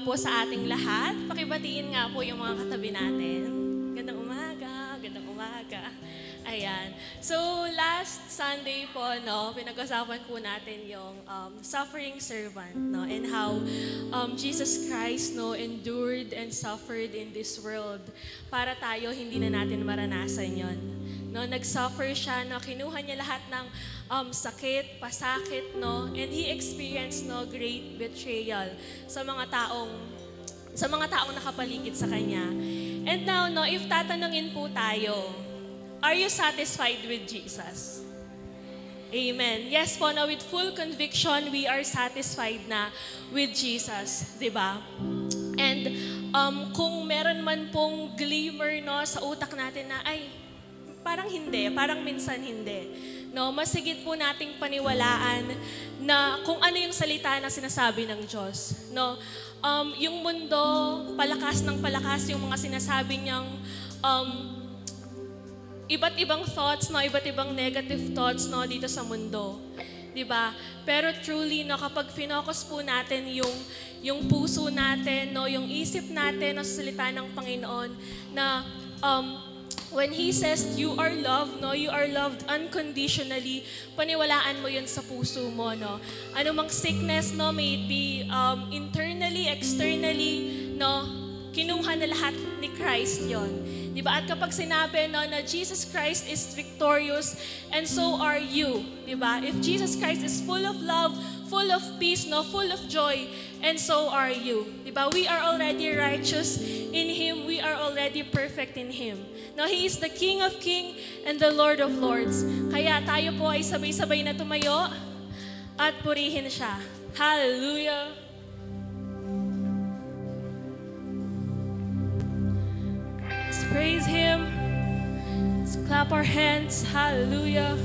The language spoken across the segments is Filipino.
po sa ating lahat. Pakibatiin nga po yung mga katabi natin. Gandang umaga, gandang umaga. Ayan. So, last Sunday po, no, pinag-usapan po natin yung suffering servant, no, and how Jesus Christ, no, endured and suffered in this world para tayo hindi na natin maranasan yon. No, nag-suffer siya, no, kinuha niya lahat ng sakit, pasakit, no, and He experienced, no, great betrayal sa mga taong nakapaligid sa Kanya. And now, no, if tatanungin po tayo, are you satisfied with Jesus? Amen. Yes po, no, with full conviction, we are satisfied na with Jesus, di ba? And kung meron man pong glimmer, no, sa utak natin na, ay, parang hindi, parang minsan hindi. No, masigit po nating paniwalaan na kung ano yung salita na sinasabi ng Diyos. No, yung mundo, palakas ng palakas yung mga sinasabi niyang iba't ibang thoughts, no, iba't ibang negative thoughts, no, dito sa mundo. 'Di ba? Pero truly, no, kapag finokus po natin yung puso natin, no, yung isip natin, no, sa salita ng Panginoon na when He says you are loved, no, you are loved unconditionally, paniwalaan mo 'yun sa puso mo, no. Ano mang sickness, no, may it be internally, externally, no, kinuha na lahat ni Christ 'yon. Diba? At kapag sinabi, no, na Jesus Christ is victorious and so are you. Diba? If Jesus Christ is full of love, full of peace, no, full of joy, and so are you. Diba? We are already righteous in Him. We are already perfect in Him. No, He is the King of Kings and the Lord of Lords. Kaya tayo po ay sabay-sabay na tumayo at purihin siya. Hallelujah! Praise Him. Let's clap our hands. Hallelujah.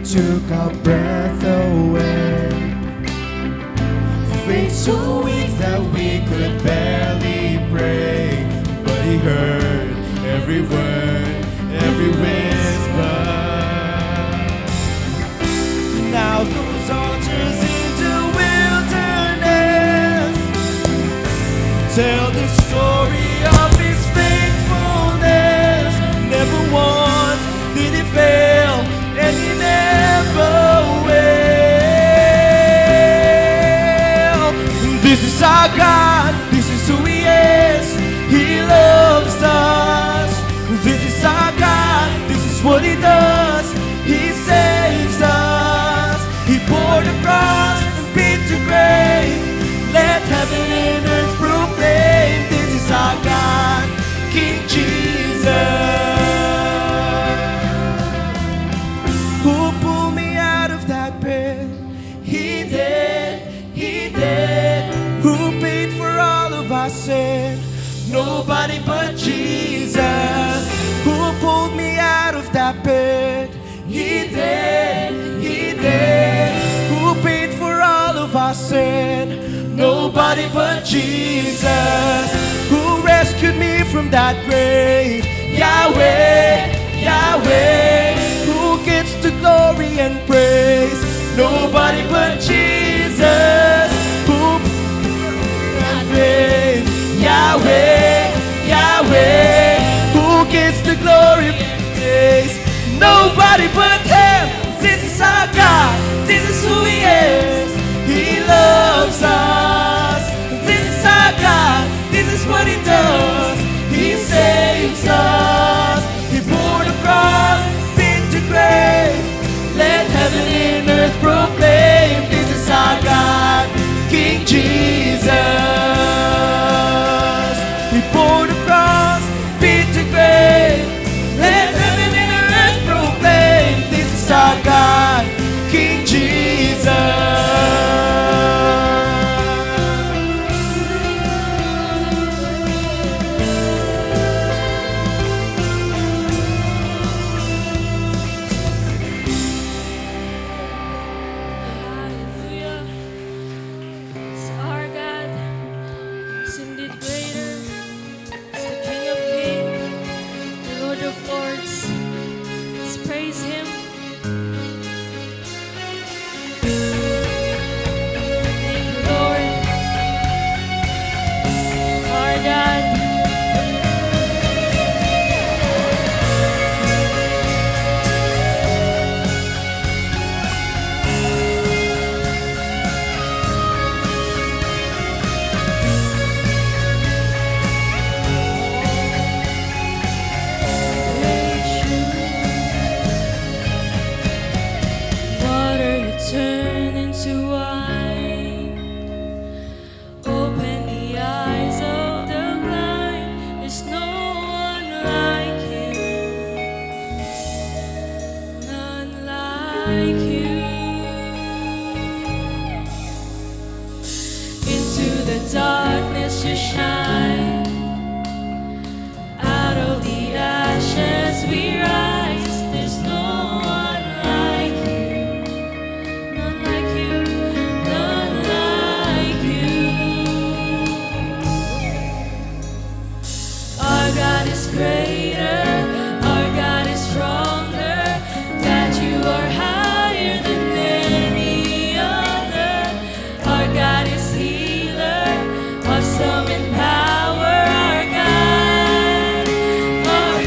Took our breath away. Faith so weak that we could barely pray, but He heard every word, every whisper. Now those altars in the wilderness tell the story of His faithfulness. Never once did He fail, and He never will. This is our God, this is who He is. He loves us. This is our God, this nobody but Jesus, who rescued me from that grave. Yahweh, Yahweh, who gets the glory and praise. Nobody but Jesus, who and praise. Yahweh, Yahweh, who gets the glory and praise. Nobody but Him. This is our God. This is who He is. He loves us. This is our God. This is what He does. He saves us. He bore the cross, been to grave. Let heaven and earth proclaim. This is our God, King Jesus. He bore the cross, been to grave. Let heaven and earth proclaim. This is our God, King Jesus. Hallelujah. It's our God. He's indeed greater. He's the King of Kings, the Lord of Lords. Let's praise Him. Thank you, Lord. Our God. Water you turn into wine. Open the eyes of the blind. There's no one like you. None like you. Into the darkness you shine. Out of the ashes we rise. There's no one like you. None like you. None like you. Our God is greater. Our God is stronger. That you are higher than any other. Our God is healer. Awesome in power. Our God. Our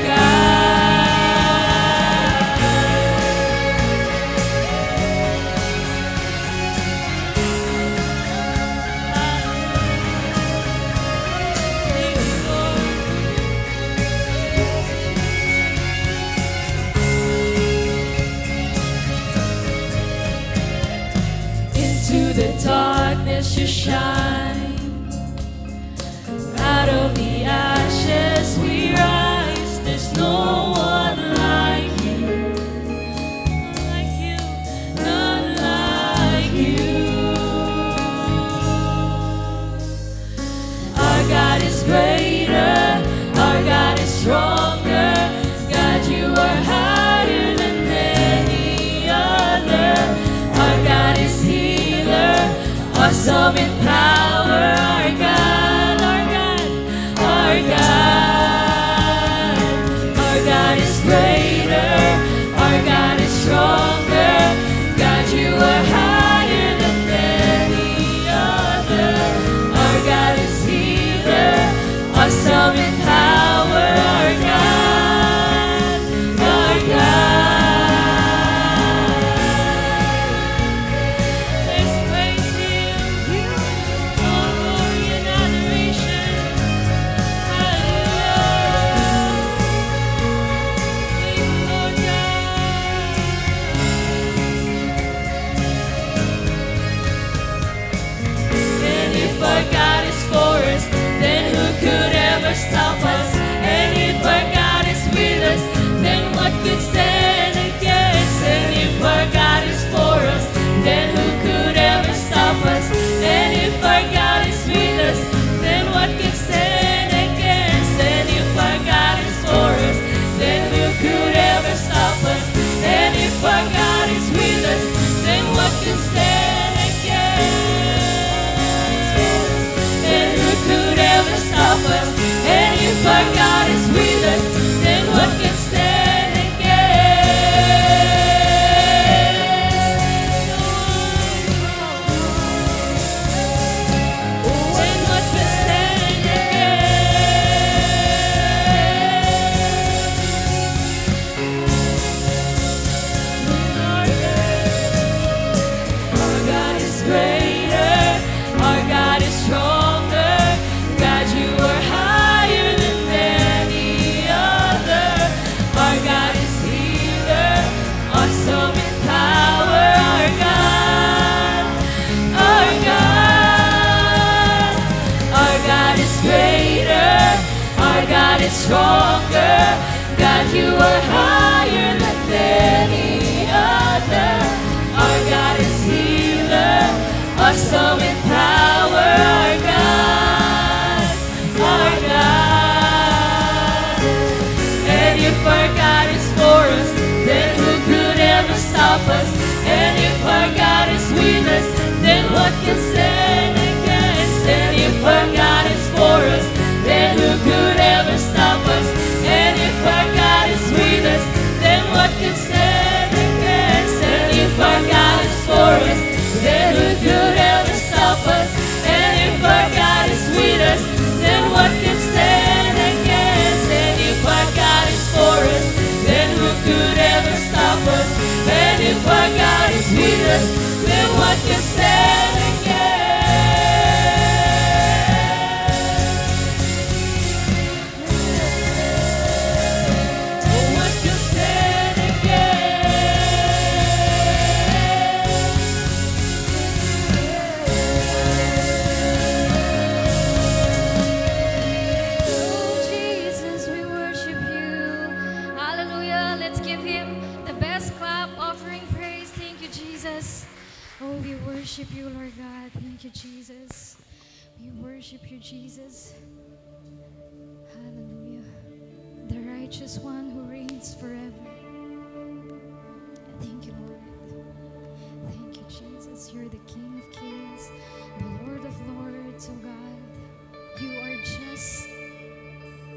Into the darkness you shine. Out of the ashes we rise. There's no one like you. None like you. None like you. Our God is greater. Our God is stronger. God, you are higher than any other. Our God is healer. Awesome in power. Our God, our God, our God. Our God is greater. Our God is stronger. God, you are higher than any other. Our God is healer. Awesome in power. Our God, our God. Let's praise Him. God, you are higher than any other. Our God is healer, awesome in power. Our God, our God. And if our God is for us, then who could ever stop us? And if our God is with us, then what can stand against? And if our God is for us, then who could ever stop us? And if our God is with us, then what can stand against? And if our God is for us, then who could ever stop us? And if our God is with us, then what can stand against? And if our God is for us, then who could ever stop us? And if our God is with us, then what can stand against? What can stand Oh, Jesus, we worship you. Hallelujah. Let's give him the best clap, offering praise. Thank you, Jesus. Oh, we worship you, Lord God. Thank you, Jesus. We worship you, Jesus. Hallelujah. The righteous one who reigns forever. Thank you, Lord. Thank you, Jesus. You're the King of Kings, the Lord of Lords, oh God. You are just.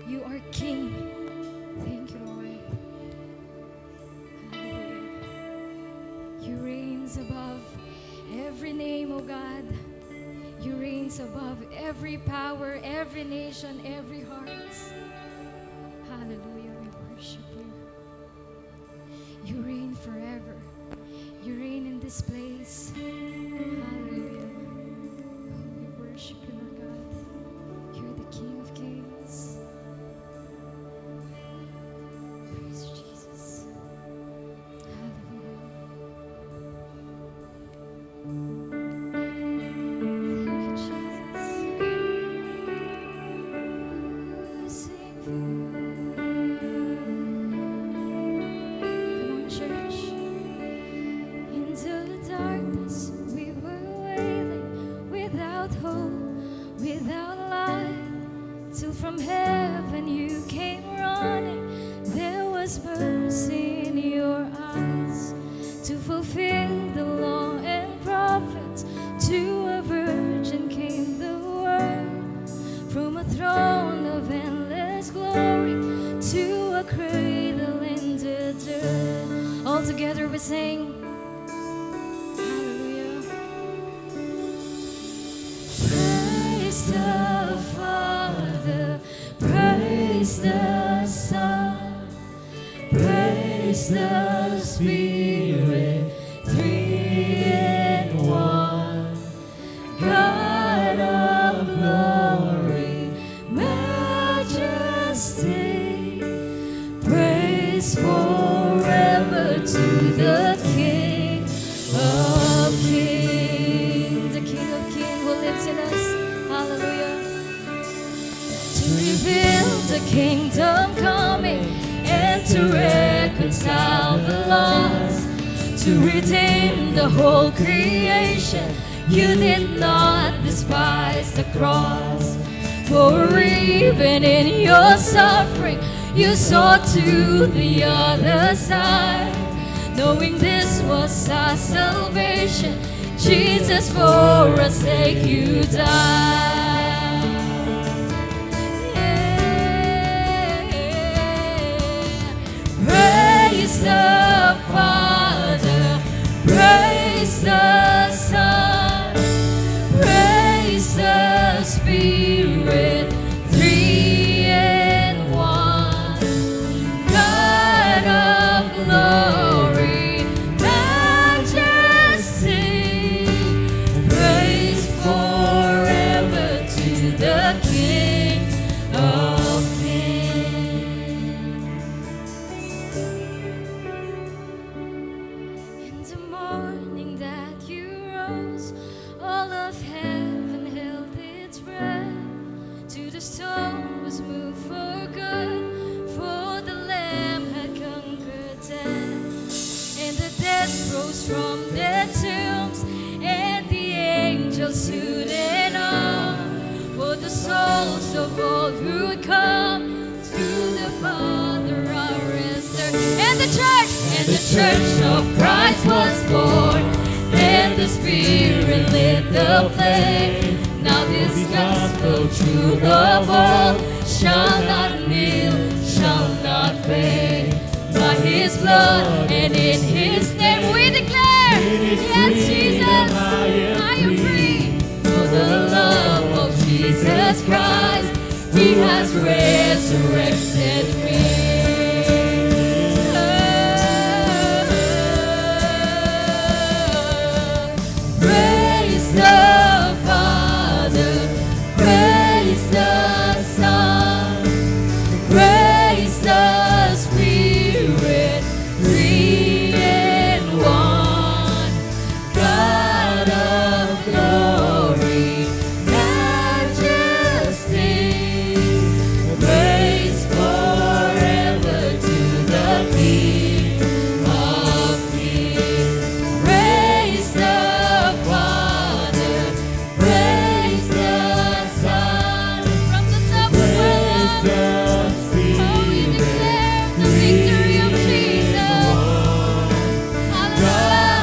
You are King. Thank you, Lord. Hallelujah. You reigns above every name, oh God. You reigns above every power, every nation, every heart. Hallelujah. We worship you. You reign forever. You reign in this place. Hallelujah. Oh, we worship you, Lord God. You're the King of Kings. Praise Jesus. Hallelujah. Thank you, Jesus. Sing for Come on, church. Into the darkness we were wailing, without hope, without light, till from heaven you came running. There was mercy in your eyes to fulfill the law and prophets. To a virgin came the word, from a throne of endless glory to a cradle in the dirt. All together we sing. Hallelujah. Praise the Father, praise the Son, praise the Spirit, three in one. God of glory, majesty, praise forever to the King of Kings. The King of Kings who lives in us. Hallelujah. To reveal the kingdom coming and to reconcile the lost, to redeem the whole creation. You did not despise the cross, for even in your suffering you saw to the other side, knowing this was our salvation. Jesus, for our sake you died. Praise the Father, praise the Son, praise the Spirit, three in one. God of glory, majesty, praise forever to the King of Kings. from their tombs, and the angels stood in awe for the souls of all who would come to the Father are restored. And the church of Christ was born, and the Spirit lit the flame. Now this gospel true of all shall not kneel, shall not fade. By His blood and in His name we declare, yes, Jesus, I am free. For the love of Jesus Christ, He has resurrected me. Praise the Father, praise the Son, praise the Spirit, three in one. God of glory, majesty, praise forever to the King of kings. Praise the Father, praise the Son, from the top of our lungs. Oh, we declare the victory of Jesus. Hallelujah.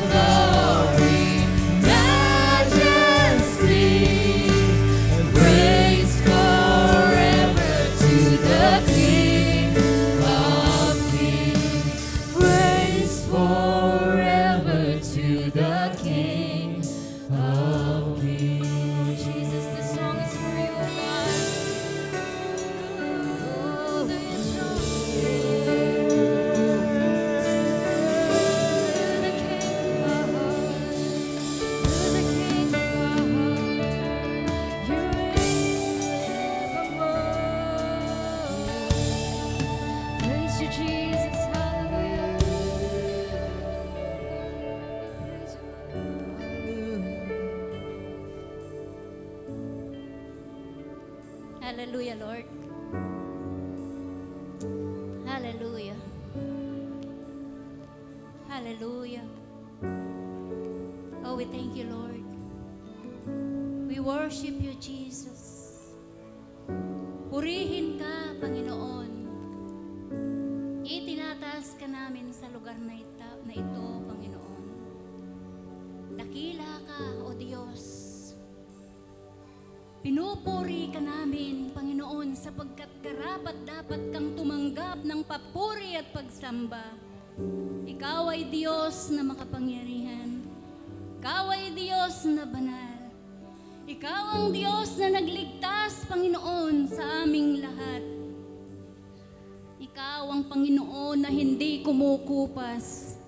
Glory, majesty, praise forever to the King of kings. Praise forever to the King of kings. Oh, Jesus, this song is for you, oh God. Oh, the King of our hearts, the King of our hearts, you reign forevermore. Praise you, Jesus, hallelujah. Praise you. Hallelujah, Lord. Hallelujah. Hallelujah. Oh, we thank you, Lord. We worship you, Jesus. Purihin ka, Panginoon. Itinataas ka namin sa lugar na ito, Panginoon. Dakila ka, O Diyos. Pinupuri ka namin, Panginoon, sapagkat karapat-dapat kang tumanggap ng papuri at pagsamba. Ikaw ay Diyos na makapangyarihan. Ikaw ay Diyos na banal. Ikaw ang Diyos na nagligtas, Panginoon, sa aming lahat. Ikaw ang Panginoon na hindi kumukupas.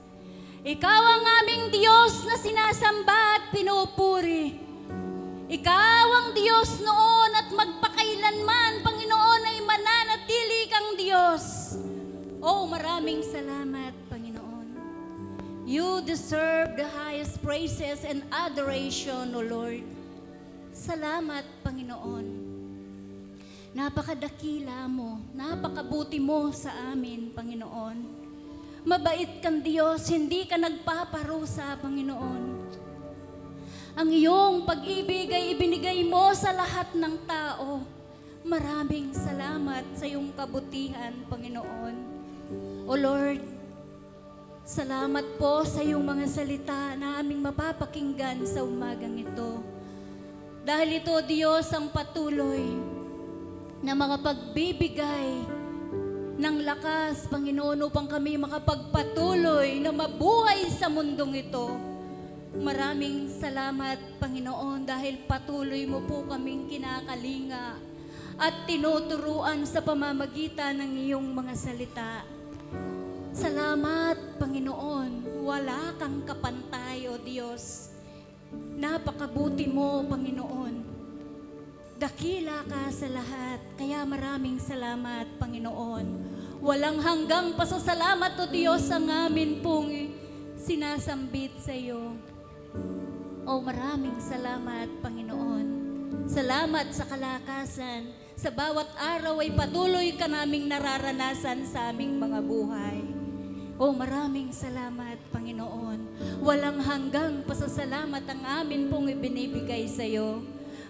Ikaw ang aming Diyos na sinasamba at pinupuri. Ikaw ang Diyos noon at magpakailanman, Panginoon, ay mananatili kang Diyos. Oh, maraming salamat, Panginoon. You deserve the highest praises and adoration, O Lord. Salamat, Panginoon. Napakadakila mo, napakabuti mo sa amin, Panginoon. Mabait kang Diyos, hindi ka nagpaparusa, Panginoon. Ang iyong pag-ibig ay ibinigay mo sa lahat ng tao. Maraming salamat sa iyong kabutihan, Panginoon. O Lord, salamat po sa iyong mga salita na aming mapapakinggan sa umagang ito. Dahil ito, Diyos, ang patuloy na makapagbibigay ng lakas, Panginoon, upang kami makapagpatuloy na mabuhay sa mundong ito. Maraming salamat, Panginoon, dahil patuloy mo po kaming kinakalinga at tinuturuan sa pamamagitan ng iyong mga salita. Salamat, Panginoon. Wala kang kapantay, O Diyos. Napakabuti mo, Panginoon. Dakila ka sa lahat, kaya maraming salamat, Panginoon. Walang hanggang pasasalamat, O Diyos, ang amin pong sinasambit sa iyo. O maraming salamat, Panginoon. Salamat sa kalakasan. Sa bawat araw ay patuloy ka naming nararanasan sa aming mga buhay. Oh, maraming salamat, Panginoon. Walang hanggang pasasalamat ang amin pong ibinibigay sa iyo.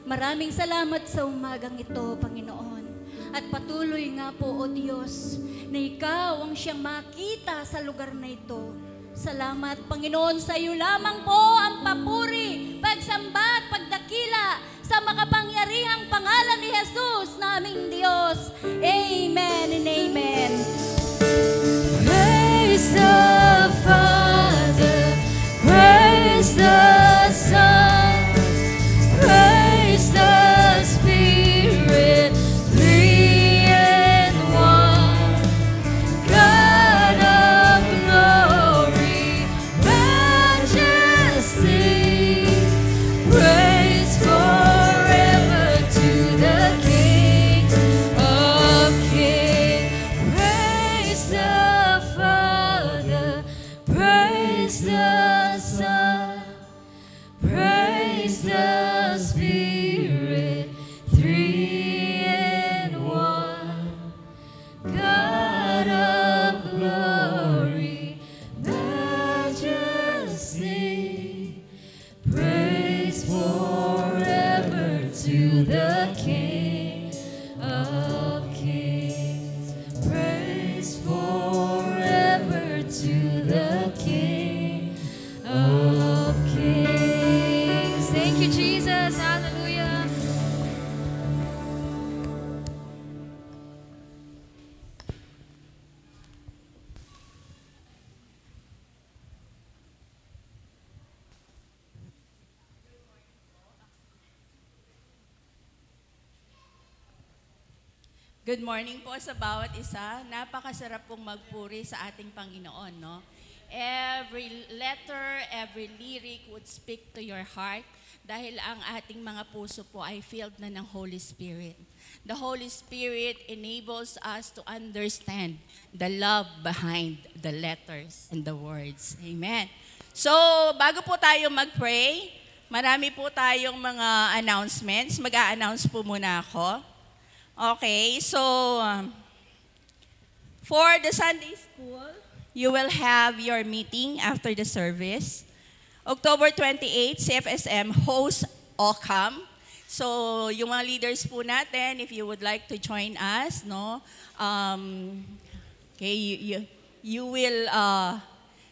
Maraming salamat sa umagang ito, Panginoon. At patuloy nga po, O Diyos, na ikaw ang siyang makita sa lugar na ito. Salamat, Panginoon, sa iyo lamang po ang papuri, pagsamba at pagdakila sa makapangyarihang pangalan ni Jesus naming Diyos. Amen and amen. Praise the Father, praise the Son, praise the Spirit, three in one. God of glory, majesty, praise forever to the King of Kings. Praise the Father, praise the Son, praise the Spirit, three in one. God of glory, majesty, praise forever to the King of Kings. Praise forever to the King of Kings. Thank you, Jesus. Hallelujah. Good morning po sa bawat isa. Napakasarap pong magpuri sa ating Panginoon, no? Every letter, every lyric would speak to your heart dahil ang ating mga puso po ay filled na ng Holy Spirit. The Holy Spirit enables us to understand the love behind the letters and the words. Amen. So, bago po tayo mag-pray, marami po tayong mga announcements. Mag-a-announce po muna ako. Okay, so for the Sunday school, you will have your meeting after the service. October 28, CFSM hosts OCAM. So yung mga leaders po natin, if you would like to join us, no, okay, you will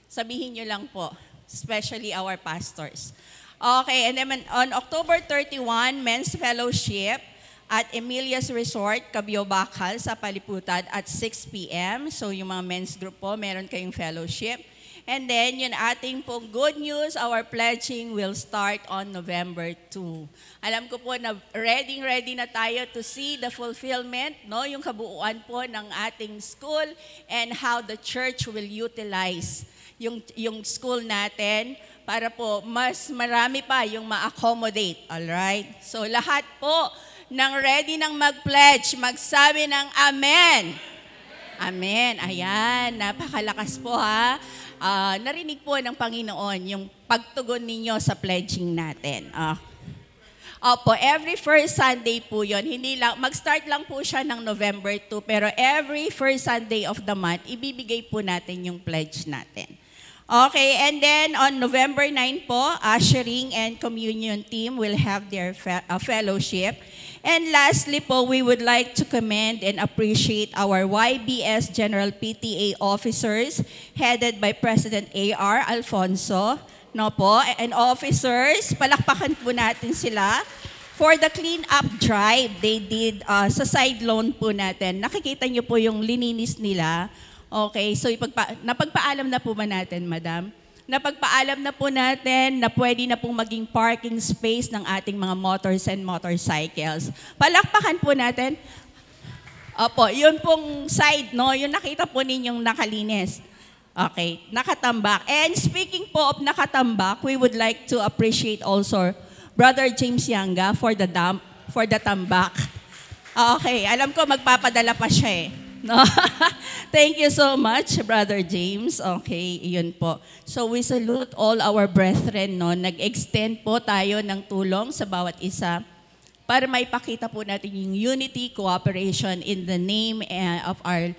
sabihin nyo lang po, especially our pastors. Okay, and then on October 31, Men's Fellowship at Emilia's Resort, Cabio Bacal, sa Paliputan at 6 p.m. So yung mga men's group po, meron kayong fellowship. And then yung ating pong good news, our pledging will start on November 2. Alam ko po na ready na tayo to see the fulfillment, no? Yung kabuuan po ng ating school and how the church will utilize yung school natin para po mas marami pa yung ma-accommodate. Alright? So lahat po nang ready nang mag-pledge, magsabi ng Amen. Amen. Ayan, napakalakas po ha. Narinig po ng Panginoon yung pagtugon ninyo sa pledging natin. Opo, every first Sunday po yun. Hindi lang, mag-start lang po siya ng November 2, pero every first Sunday of the month, ibibigay po natin yung pledge natin. Okay, and then on November 9 po, ushering and communion team will have their fellowship. And lastly po, we would like to commend and appreciate our YBS General PTA officers headed by President A.R. Alfonso. No po, and officers, palakpakan po natin sila for the clean-up drive they did sa side loan po natin. Nakikita niyo po yung lininis nila. Okay, so napagpaalam na po ba natin, Madam? Napagpaalam na po natin na pwede na pong maging parking space ng ating mga motors and motorcycles. Palakpakan po natin. Opo, yun pong side, no? Yung nakita po ninyong nakalinis. Okay, nakatambak. And speaking po of nakatambak, we would like to appreciate also Brother James Yanga for the tambak. Okay, alam ko magpapadala pa siya eh. No? Thank you so much, Brother James. Okay, yun po. So we salute all our brethren, no? Nag-extend po tayo ng tulong sa bawat isa para maipakita po natin yung unity, cooperation in the name of our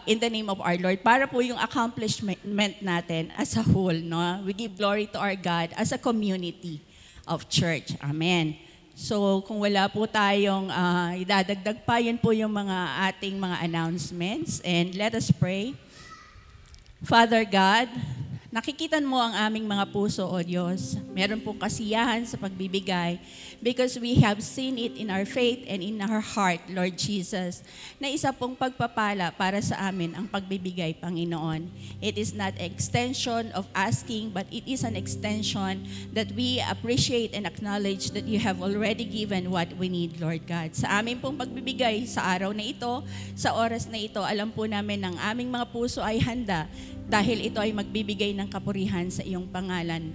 in the name of our Lord, para po yung accomplishment natin as a whole, no? We give glory to our God as a community of church. Amen. So, kung wala po tayong idadagdag pa, yun po yung mga ating mga announcements. And let us pray. Father God, nakikita mo ang aming mga puso, O Diyos. Meron pong kasiyahan sa pagbibigay because we have seen it in our faith and in our heart, Lord Jesus, na isa pong pagpapala para sa amin ang pagbibigay, Panginoon. It is not extension of asking, but it is an extension that we appreciate and acknowledge that you have already given what we need, Lord God. Sa amin pong pagbibigay sa araw na ito, sa oras na ito, alam po namin ang aming mga puso ay handa dahil ito ay magbibigay ng kapurihan sa iyong pangalan.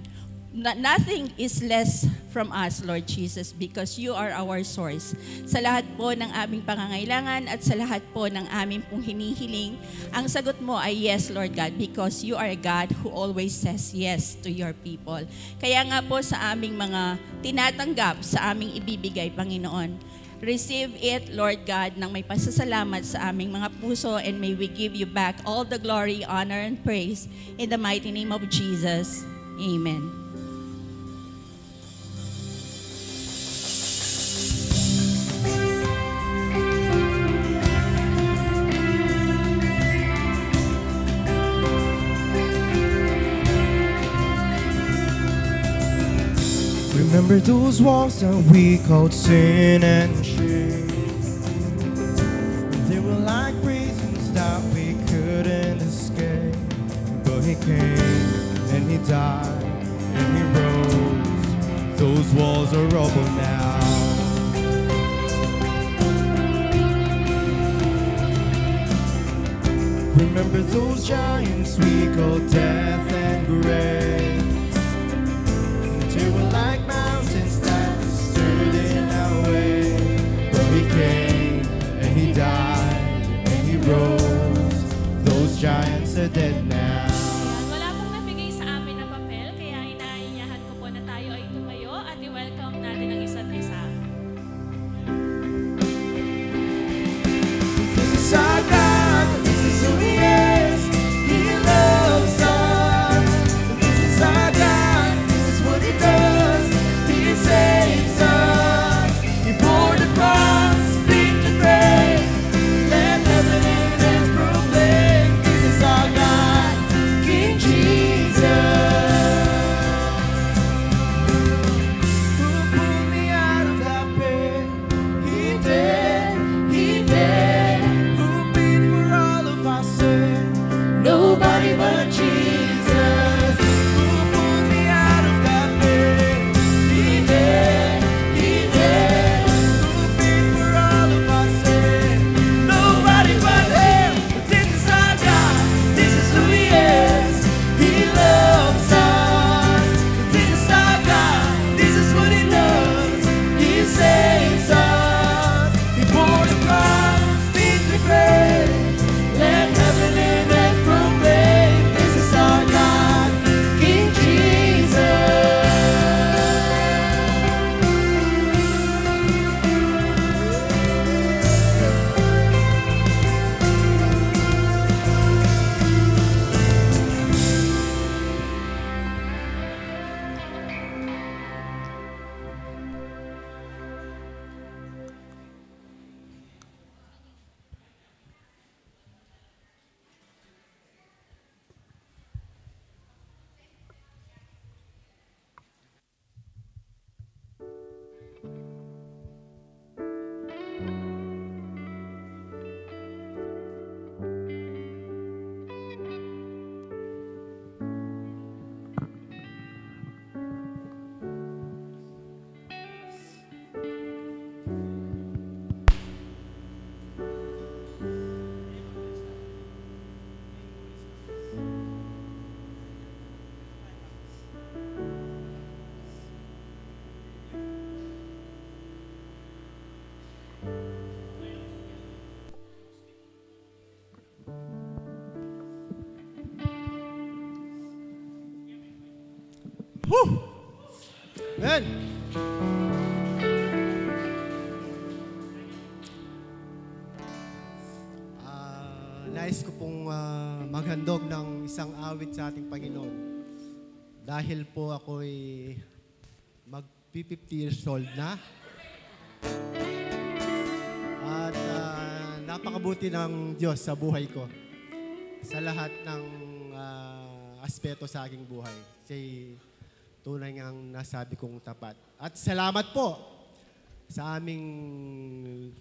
Nothing is less from us, Lord Jesus, because you are our source. Sa lahat po ng aming pangangailangan at sa lahat po ng aming pong hinihiling, ang sagot mo ay yes, Lord God, because you are a God who always says yes to your people. Kaya nga po sa aming mga tinatanggap, sa aming ibibigay, Panginoon, receive it, Lord God, ng may pasasalamat sa aming mga puso, and may we give you back all the glory, honor, and praise in the mighty name of Jesus. Amen. Remember those walls that we called sin and shame. They were like prisons that we couldn't escape. But he came and he died and he rose. Those walls are rubble now. Remember those giants we called death and grave. They were like mountains that stood in our way. But he came and he died and he rose. Those giants are dead now. Ayan, wala pong nabigay sa amin na papel, kaya inaanyayahan ko po na tayo ay tumayo at i-welcome natin ang isa't isa. This is our God, this is who he is. He loves us. This is our God, this is what he does. He saves us. He bore the cross, beat the grave. Let heaven and earth proclaim. This is our God, King Jesus. Who pulled me out of that pit? He did, he did. Who paid for all of our sin? Nobody but Jesus. Who pulled me out of that pit? He did, he did. Who paid for all of our sin? Nobody but him. This is our God, this is who he is. He loves us. This is our God, this is what he does. He saves us. He bore the cross, beat the grave. Let heaven and earth proclaim. This is our God, King Jesus. Amen. pong maghandog ng isang awit sa ating Panginoon. Dahil po ako'y mag-50 years old na. At napakabuti ng Diyos sa buhay ko. Sa lahat ng aspeto sa aking buhay. Siya'y tunay ngang nasabi kong tapat. At salamat po sa aming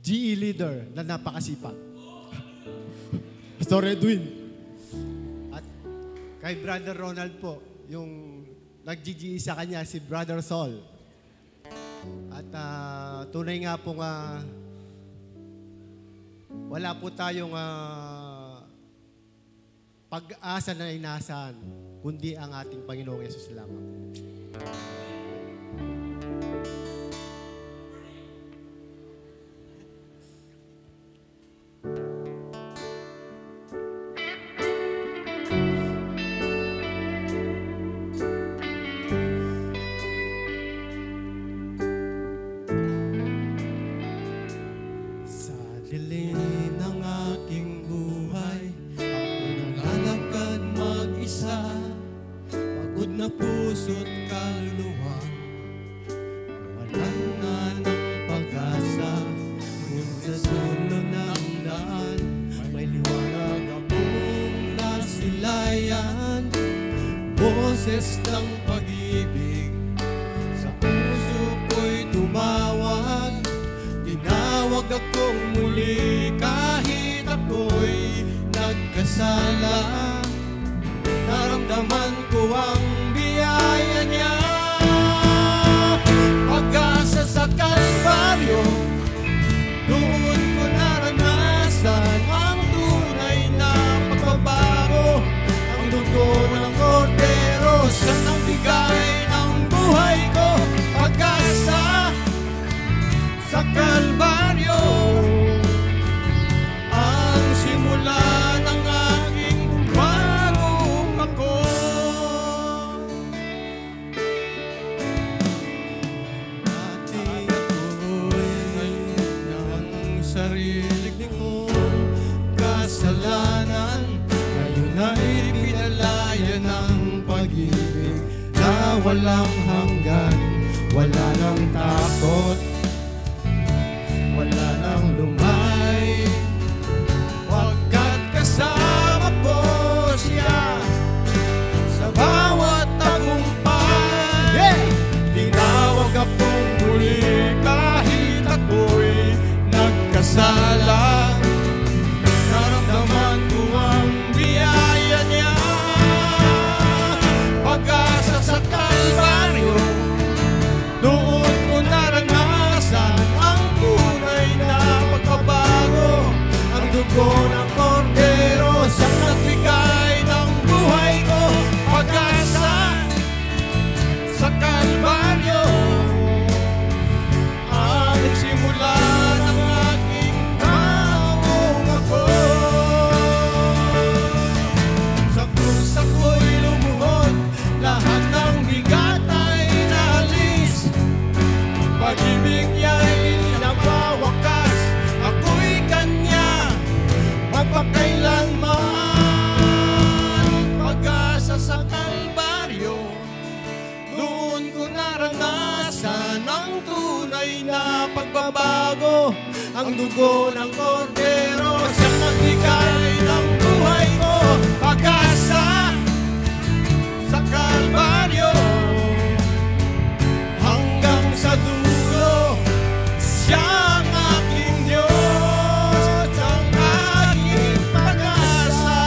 GE leader na napakasipag. Pastor Edwin. At kay Brother Ronald po, yung nag-GGE sa kanya, si Brother Sol. At tunay nga po nga, wala po tayong pag-asa na inaasahan, kundi ang ating Panginoong Yesus lamang. Sa dilim ng aking buhay, ako naglalakad mag-isa, pagod na puso't kaluluwa, walang na ng pag-asa, kung sa dulo ng daan, may liwanag akong nasilayan, boses ng pag-ibig, sa puso ko'y tumawag, tinawag akong muli kahit ako'y nagkasala. Naramdaman ko ang biyaya niya. Pag-asa sa Kalbaryo, doon ko naranasan ang tunay na pagbabago. Ang dugo ng kordero, siya ang bigay ng buhay ko. Pag-asa sa Kalbaryo, ang simula ng aking bagong ako. Dati ako'y ng sarili kong kasalanan, ngayon ay pinalaya ng pag-ibig na walang hanggan, wala nang takot, wala nang lumay, wagkat kasama ko siya sa bawat tagumpay. Tinawag akong muli kahit ako'y nagkasala. Naramdaman ko ang biyaya niya. Pag-asa sa Kalbaryo, doon ko naranasan ang tunay na pagbabago. Ang dugo ng kordero, siyang nagbigay ng buhay ko. Pag-asa sa Kalbaryo, ang simula ng aking bagong ako. Sa krus ako'y lumuhod, lahat ng bigat ay naalis. Pag-ibig niya'y napawakas, ako'y kanya magpakailanman. Pag-asa sa Kalbaryo, doon ko naranasan ang tunay na pagbabago. Ang dugo ng kordero, siyang nagbigay ng buhay ko. Pag-asa sa Kalbaryo, hanggang sa dulo, siya ang aking Diyos, ang aking pag-asa.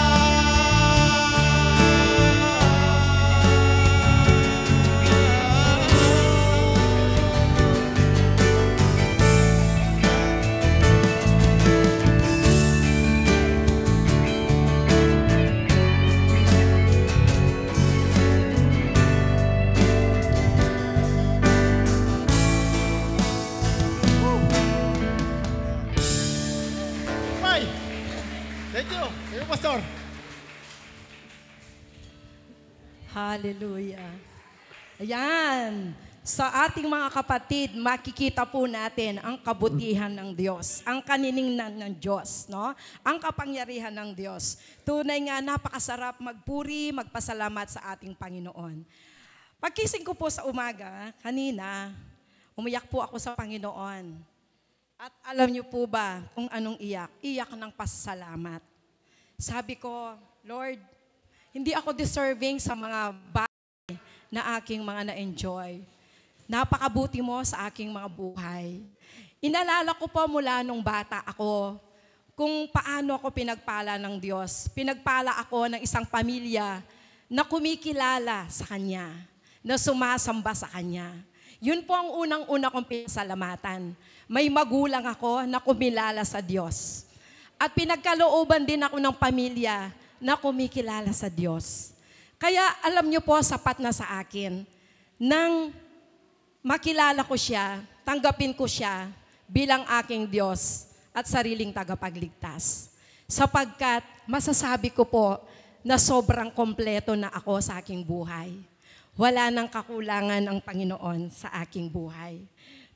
Bye! Thank you! Thank you, Pastor! Hallelujah. Ayan. sa ating mga kapatid, makikita po natin ang kabutihan ng Diyos, ang kaniningnan ng Diyos, no? Ang kapangyarihan ng Diyos. Tunay nga, napakasarap magpuri, magpasalamat sa ating Panginoon. Pagkising ko po sa umaga, kanina, umiyak po ako sa Panginoon. At alam niyo po ba kung anong iyak? Iyak ng pasasalamat. Sabi ko, Lord, hindi ako deserving sa mga bagay na aking mga na-enjoy. Napakabuti mo sa aking mga buhay. Inalala ko po mula nung bata ako kung paano ako pinagpala ng Diyos. Pinagpala ako ng isang pamilya na kumikilala sa Kanya, na sumasamba sa Kanya. Yun po ang unang-una kong pinasalamatan. May magulang ako na kumilala sa Diyos. At pinagkalooban din ako ng pamilya na kumikilala sa Diyos. Kaya alam niyo po, sapat na sa akin nang makilala ko siya, tanggapin ko siya bilang aking Diyos at sariling tagapagligtas. Sapagkat masasabi ko po na sobrang kompleto na ako sa aking buhay. Wala nang kakulangan ang Panginoon sa aking buhay.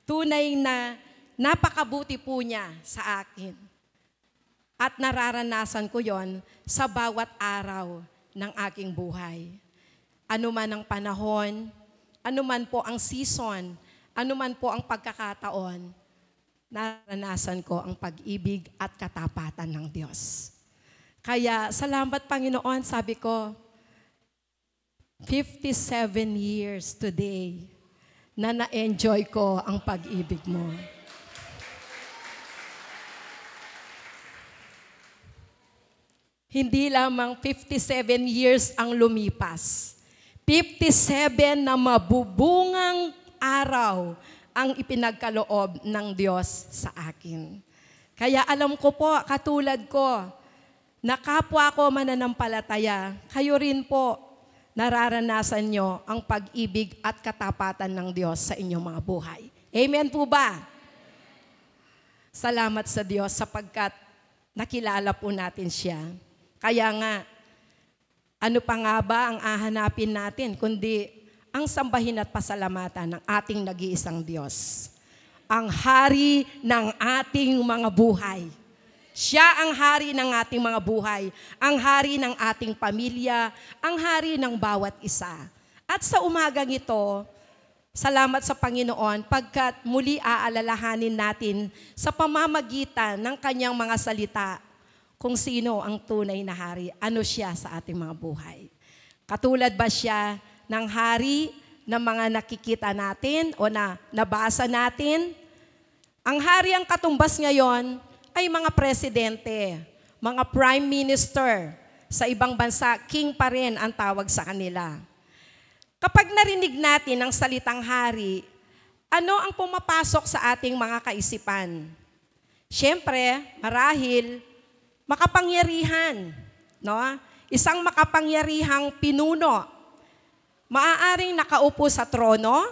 Tunay na napakabuti po niya sa akin. At nararanasan ko yon sa bawat araw ng aking buhay. Ano man ang panahon, ano man po ang season, ano man po ang pagkakataon, naranasan ko ang pag-ibig at katapatan ng Diyos. Kaya salamat Panginoon, sabi ko, 57 years today na na-enjoy ko ang pag-ibig mo. Hindi lamang 57 years ang lumipas. 57 na mabubungang araw ang ipinagkaloob ng Diyos sa akin. Kaya alam ko po, katulad ko, na kapwa ko mananampalataya, kayo rin po nararanasan nyo ang pag-ibig at katapatan ng Diyos sa inyong mga buhay. Amen po ba? Salamat sa Diyos sapagkat nakilala po natin siya. Kaya nga, ano pa nga ba ang hahanapin natin kundi ang sambahin at pasalamatan ng ating nag-iisang Diyos. Ang hari ng ating mga buhay. Siya ang hari ng ating mga buhay, ang hari ng ating pamilya, ang hari ng bawat isa. At sa umagang ito, salamat sa Panginoon pagkat muli aalalahanin natin sa pamamagitan ng kanyang mga salita kung sino ang tunay na hari, ano siya sa ating mga buhay. Katulad ba siya ng hari na mga nakikita natin o na nabasa natin? Ang hari ang katumbas ngayon ay mga presidente, mga prime minister. Sa ibang bansa, king pa rin ang tawag sa kanila. Kapag narinig natin ang salitang hari, ano ang pumapasok sa ating mga kaisipan? Siyempre, marahil, makapangyarihan, no? Isang makapangyarihang pinuno. Maaaring nakaupo sa trono,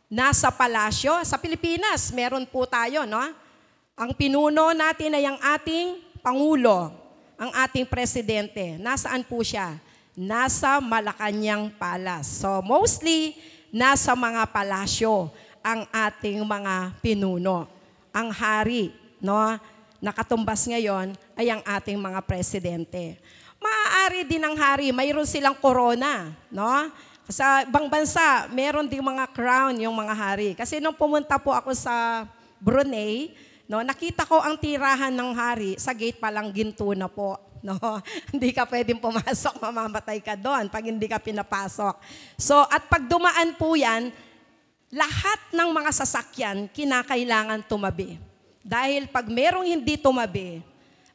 nasa palasyo. Sa Pilipinas, meron po tayo, no? Ang pinuno natin ay ang ating Pangulo, ang ating Presidente. Nasaan po siya? Nasa Malacanang Palace. So mostly, nasa mga palasyo ang ating mga pinuno. Ang hari, no? Nakatumbas ngayon ay ang ating mga presidente. Maaari din ang hari, mayroon silang corona, no? Sa ibang bansa, meron ding mga crown yung mga hari. Kasi nung pumunta po ako sa Brunei, no, nakita ko ang tirahan ng hari, sa gate pa lang ginto na po. No? Hindi ka pwedeng pumasok, mamamatay ka doon pag hindi ka pinapasok. So, at pag dumaan po yan, lahat ng mga sasakyan kinakailangan tumabi. Dahil pag merong hindi tumabi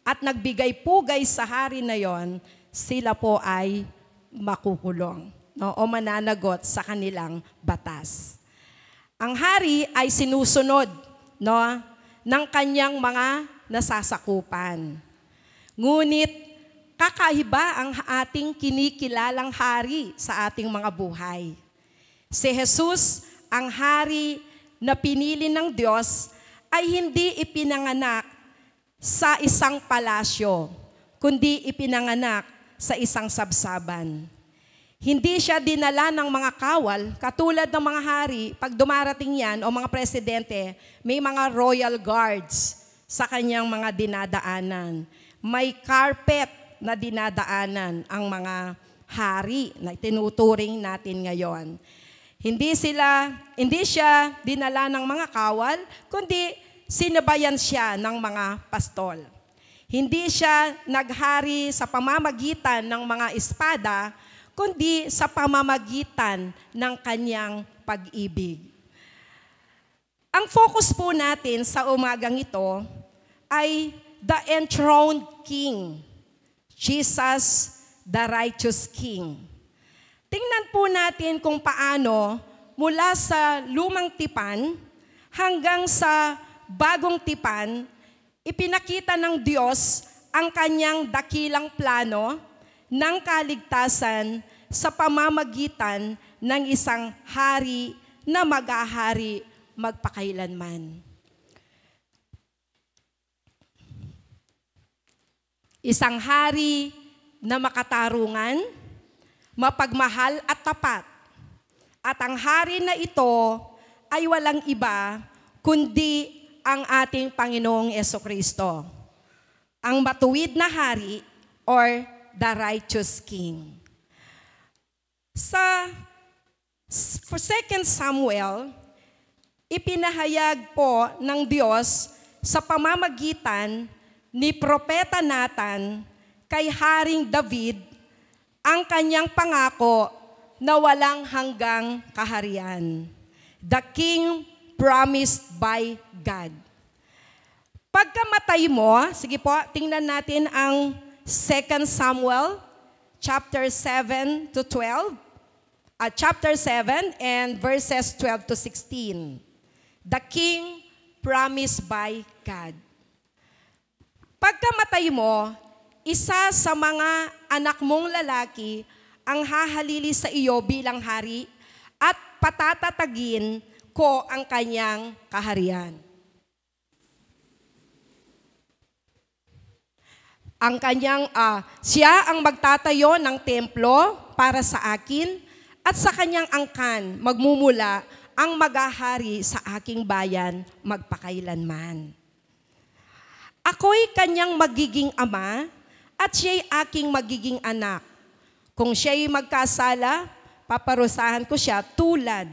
at nagbigay pugay sa hari na yon, sila po ay makukulong, no, o mananagot sa kanilang batas. Ang hari ay sinusunod, no, ng kanyang mga nasasakupan. Ngunit kakaiba ang ating kinikilalang hari sa ating mga buhay. Si Jesus, ang hari na pinili ng Diyos, ay hindi ipinanganak sa isang palasyo, kundi ipinanganak sa isang sabsaban. Hindi siya dinala ng mga kawal, katulad ng mga hari, pag dumarating yan o mga presidente, may mga royal guards sa kanyang mga dinadaanan. May carpet na dinadaanan ang mga hari na tinuturing natin ngayon. Hindi siya dinala ng mga kawal, kundi sinabayan siya ng mga pastol. Hindi siya naghari sa pamamagitan ng mga espada, kundi sa pamamagitan ng kanyang pag-ibig. Ang focus po natin sa umagang ito ay the enthroned King, Jesus, the righteous King. Tingnan po natin kung paano mula sa lumang tipan hanggang sa bagong tipan, ipinakita ng Diyos ang kanyang dakilang plano ng kaligtasan sa pamamagitan ng isang hari na maghahari magpakailanman. Isang hari na makatarungan, mapagmahal at tapat. At ang hari na ito ay walang iba kundi ang ating Panginoong Jesucristo, ang matuwid na hari or the righteous King. Sa 2 Samuel, ipinahayag po ng Diyos sa pamamagitan ni Propeta Nathan kay Haring David ang kanyang pangako na walang hanggang kaharian. The King promised by God. Pagkamatay mo, sige po, tingnan natin ang 2 Samuel chapter 7 to 12. Chapter 7 and verses 12 to 16. The King promised by God. Pagkamatay mo, isa sa mga anak mong lalaki ang hahalili sa iyo bilang hari at patatatagin ko ang kanyang kaharian. Siya ang magtatayo ng templo para sa akin at sa kanyang angkan magmumula ang maghahari sa aking bayan magpakailanman. Ako'y kanyang magiging ama at siya'y aking magiging anak. Kung siya'y magkasala, paparusahan ko siya tulad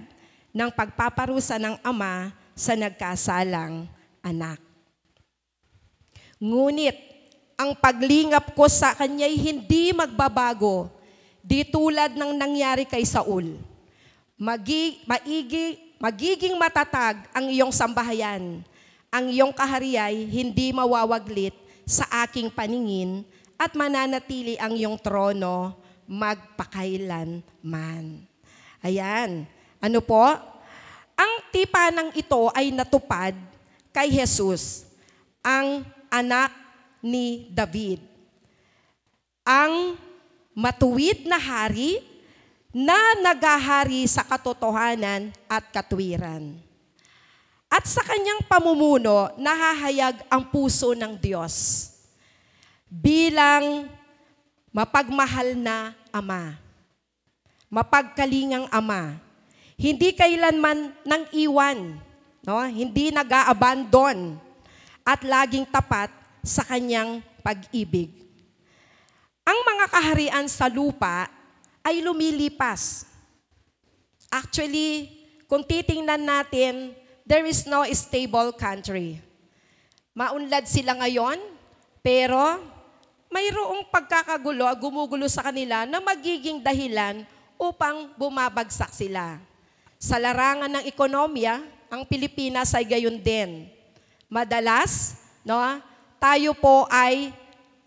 ng pagpaparusa ng ama sa nagkasalang anak. Ngunit, ang paglingap ko sa kanya'y hindi magbabago, di tulad ng nangyari kay Saul. Magiging matatag ang iyong sambahayan. Ang iyong kahariay hindi mawawaglit sa aking paningin at mananatili ang iyong trono magpakailanman. Ayan. Ano po? Ang tipanang ito ay natupad kay Jesus, ang anak ni David. Ang matuwid na hari na naghahari sa katotohanan at katwiran. At sa kanyang pamumuno, nahahayag ang puso ng Diyos bilang mapagmahal na ama, mapagkalingang ama. Hindi kailanman nang iwan, no? Hindi nag-aabandon at laging tapat sa kanyang pag-ibig. Ang mga kaharian sa lupa ay lumilipas. Actually, kung titingnan natin, there is no stable country. Maunlad sila ngayon, pero mayroong pagkakagulo, gumugulo sa kanila na magiging dahilan upang bumabagsak sila. Sa larangan ng ekonomiya, ang Pilipinas ay gayon din. Madalas, no, tayo po ay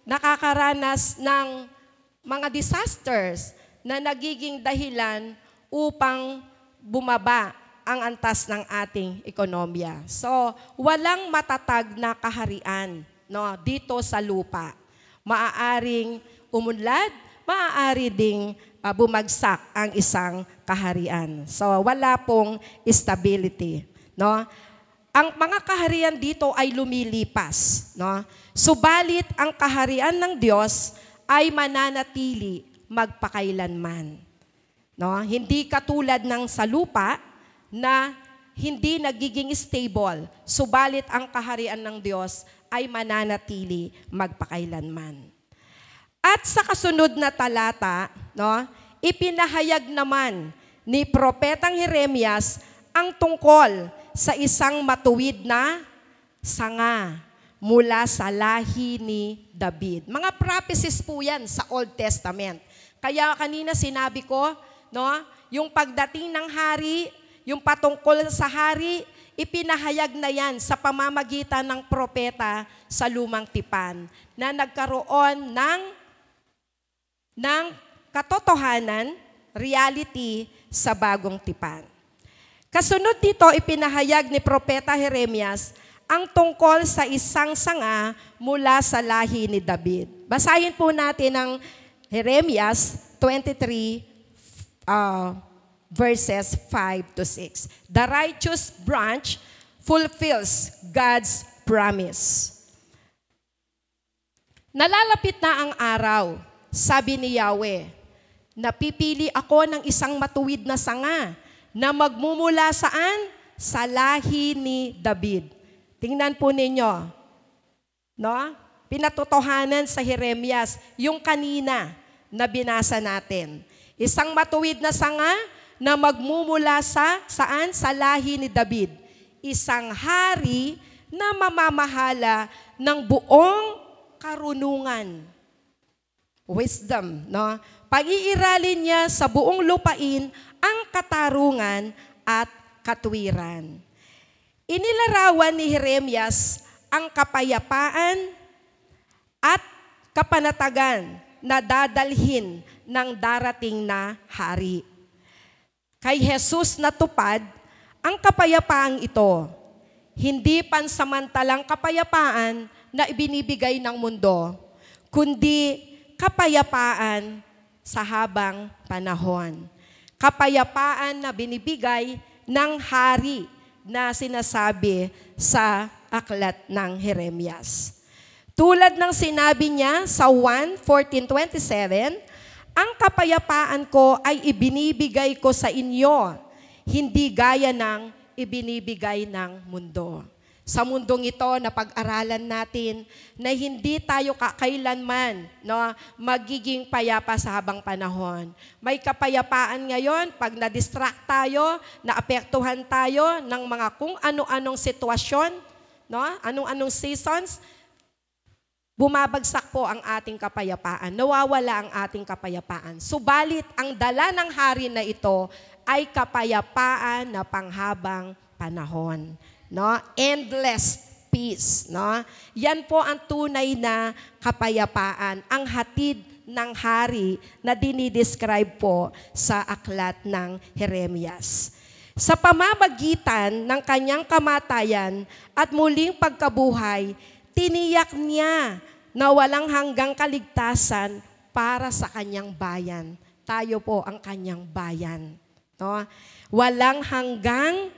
nakakaranas ng mga disasters na nagiging dahilan upang bumaba ang antas ng ating ekonomiya. So, walang matatag na kaharian, no, dito sa lupa. Maaaring umunlad, maaari ding bumagsak ang isang kaharian. So, wala pong stability, no? Ang mga kaharian dito ay lumilipas, no? Subalit ang kaharian ng Diyos ay mananatili magpakailanman. No? Hindi katulad ng sa lupa na hindi nagiging stable, subalit ang kaharian ng Diyos ay mananatili magpakailanman. At sa kasunod na talata, no, ipinahayag naman ni Propetang Jeremias ang tungkol sa isang matuwid na sanga mula sa lahi ni David. Mga prophecies po yan sa Old Testament. Kaya kanina sinabi ko, no, yung pagdating ng hari, yung patungkol sa hari, ipinahayag na yan sa pamamagitan ng propeta sa Lumang Tipan na nagkaroon ng katotohanan, reality sa Bagong Tipan. Kasunod dito, ipinahayag ni Propeta Jeremias ang tungkol sa isang sanga mula sa lahi ni David. Basahin po natin ang Jeremias 23, verses 5 to 6. The righteous branch fulfills God's promise. Nalalapit na ang araw, sabi ni Yahweh, napipili ako ng isang matuwid na sanga na magmumula saan? Sa lahi ni David. Tingnan po ninyo, no? Pinatotohanan sa Jeremias, yung kanina na binasa natin. Isang matuwid na sanga na magmumula saan? Sa lahi ni David. Isang hari na mamamahala ng buong karunungan. Wisdom, no? Pag-iiralin niya sa buong lupain ang katarungan at katwiran. Inilarawan ni Jeremias ang kapayapaan at kapanatagan na dadalhin ng darating na hari. Kay Jesus natupad ang kapayapaang ito, hindi pansamantalang kapayapaan na ibinibigay ng mundo, kundi kapayapaan sa habang panahon. Kapayapaan na binibigay ng hari na sinasabi sa aklat ng Jeremias. Tulad ng sinabi niya sa 1:14-27, ang kapayapaan ko ay ibinibigay ko sa inyo, hindi gaya ng ibinibigay ng mundo. Sa mundong ito na pag-aralan natin na hindi tayo kakailanman, no, magiging payapa sa habang panahon. May kapayapaan ngayon pag na-distract tayo, naapektuhan tayo ng mga kung ano-anong sitwasyon, no, anong-anong seasons, bumabagsak po ang ating kapayapaan, nawawala ang ating kapayapaan. Subalit, ang dala ng hari na ito ay kapayapaan na panghabang panahon. No? Endless peace. No? Yan po ang tunay na kapayapaan, ang hatid ng hari na dinidescribe po sa aklat ng Jeremias. Sa pamamagitan ng kanyang kamatayan at muling pagkabuhay, tiniyak niya na walang hanggang kaligtasan para sa kanyang bayan. Tayo po ang kanyang bayan. No? Walang hanggang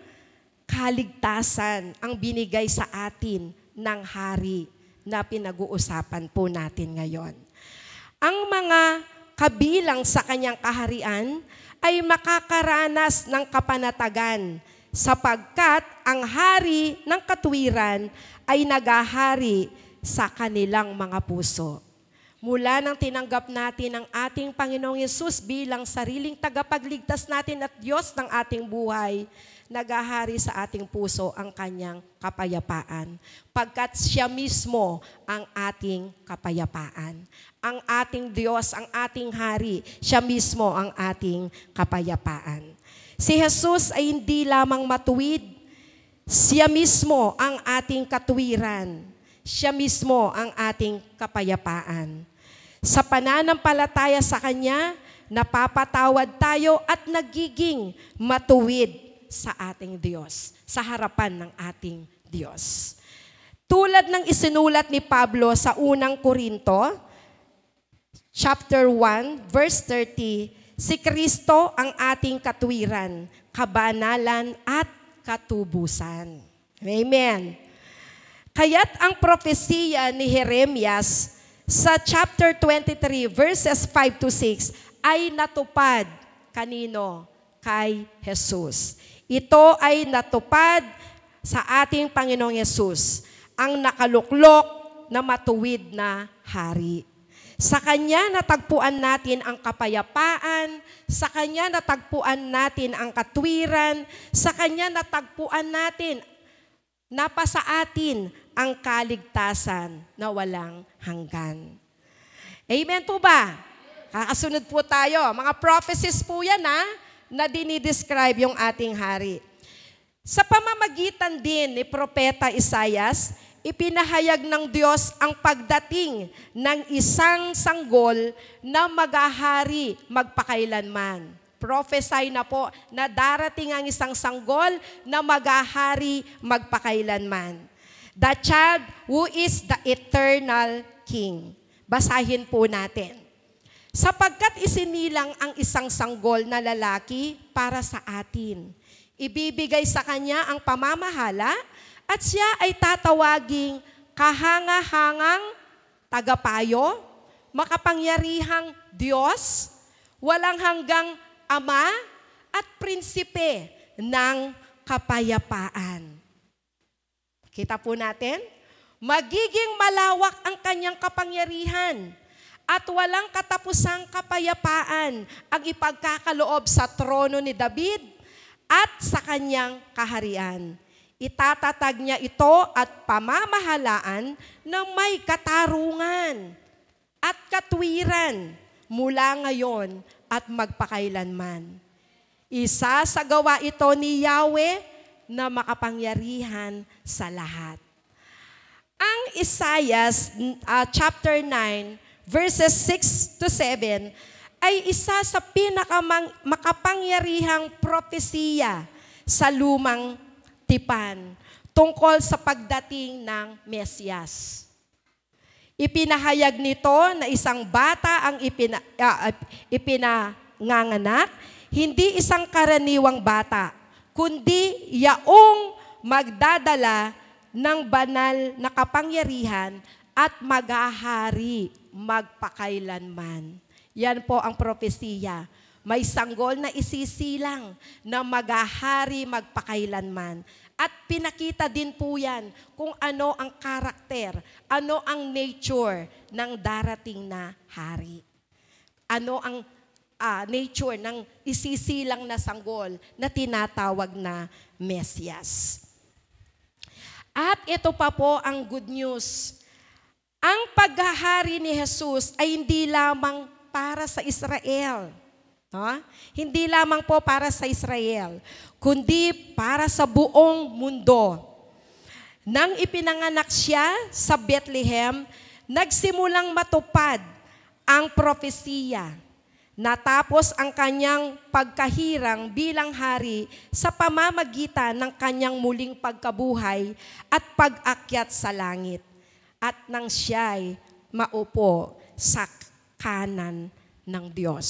kaligtasan ang binigay sa atin ng hari na pinag-uusapan po natin ngayon. Ang mga kabilang sa kanyang kaharian ay makakaranas ng kapanatagan sapagkat ang hari ng katwiran ay nagahari sa kanilang mga puso. Mula nang tinanggap natin ang ating Panginoong Yesus bilang sariling tagapagligtas natin at Diyos ng ating buhay, nagahari sa ating puso ang kanyang kapayapaan. Pagkat siya mismo ang ating kapayapaan. Ang ating Diyos, ang ating hari, siya mismo ang ating kapayapaan. Si Jesus ay hindi lamang matuwid, siya mismo ang ating katwiran. Siya mismo ang ating kapayapaan. Sa pananampalataya sa Kanya, napapatawad tayo at nagiging matuwid sa ating Diyos, sa harapan ng ating Diyos. Tulad ng isinulat ni Pablo sa unang Korinto, chapter 1, verse 30, si Kristo ang ating katwiran, kabanalan at katubusan. Amen. Kaya't ang propesiya ni Jeremias sa chapter 23, verses 5 to 6, ay natupad Kanino? Kay Jesus. Ito ay natupad sa ating Panginoong Yesus, ang nakaluklok na matuwid na hari. Sa Kanya natagpuan natin ang kapayapaan, sa Kanya natagpuan natin ang katwiran, sa Kanya natagpuan natin, napasa atin ang kaligtasan na walang hanggan. Amen po ba? Kakasunod po tayo. Mga prophecies po yan na dinidescribe yung ating hari. Sa pamamagitan din ni Propeta Isaias, ipinahayag ng Diyos ang pagdating ng isang sanggol na maghahari magpakailanman. Prophesy na po na darating ang isang sanggol na maghahari magpakailanman. The child who is the eternal king. Basahin po natin. Sapagkat isinilang ang isang sanggol na lalaki para sa atin. Ibibigay sa kanya ang pamamahala at siya ay tatawaging kahanga-hangang tagapayo, makapangyarihang Diyos, walang hanggang Ama at prinsipe ng kapayapaan. Kita po natin, magiging malawak ang kanyang kapangyarihan at walang katapusang kapayapaan ang ipagkakaloob sa trono ni David at sa kanyang kaharian. Itatatag niya ito at pamamahalaan na may katarungan at katwiran mula ngayon at magpakailanman. Isasagawa ito ni Yahweh na makapangyarihan sa lahat. Ang Isaiah chapter 9, verses 6 to 7 ay isa sa makapangyarihang propesiya sa lumang tipan tungkol sa pagdating ng Mesiyas. Ipinahayag nito na isang bata ang ipinanganganak, hindi isang karaniwang bata, kundi yaong magdadala ng banal na kapangyarihan at maghahari magpakailanman. Yan po ang propesiya. May sanggol na isisilang na maghahari magpakailanman. At pinakita din po yan kung ano ang karakter, ano ang nature ng darating na hari. Ano ang nature ng isisilang na sanggol na tinatawag na Mesiyas. At ito pa po ang good news. Ang paghahari ni Jesus ay hindi lamang para sa Israel. Hindi lamang po para sa Israel, kundi para sa buong mundo. Nang ipinanganak siya sa Bethlehem, nagsimulang matupad ang propesiya. Natapos ang kanyang pagkahirang bilang hari sa pamamagitan ng kanyang muling pagkabuhay at pag-akyat sa langit. At nang siya'y maupo sa kanan ng Diyos.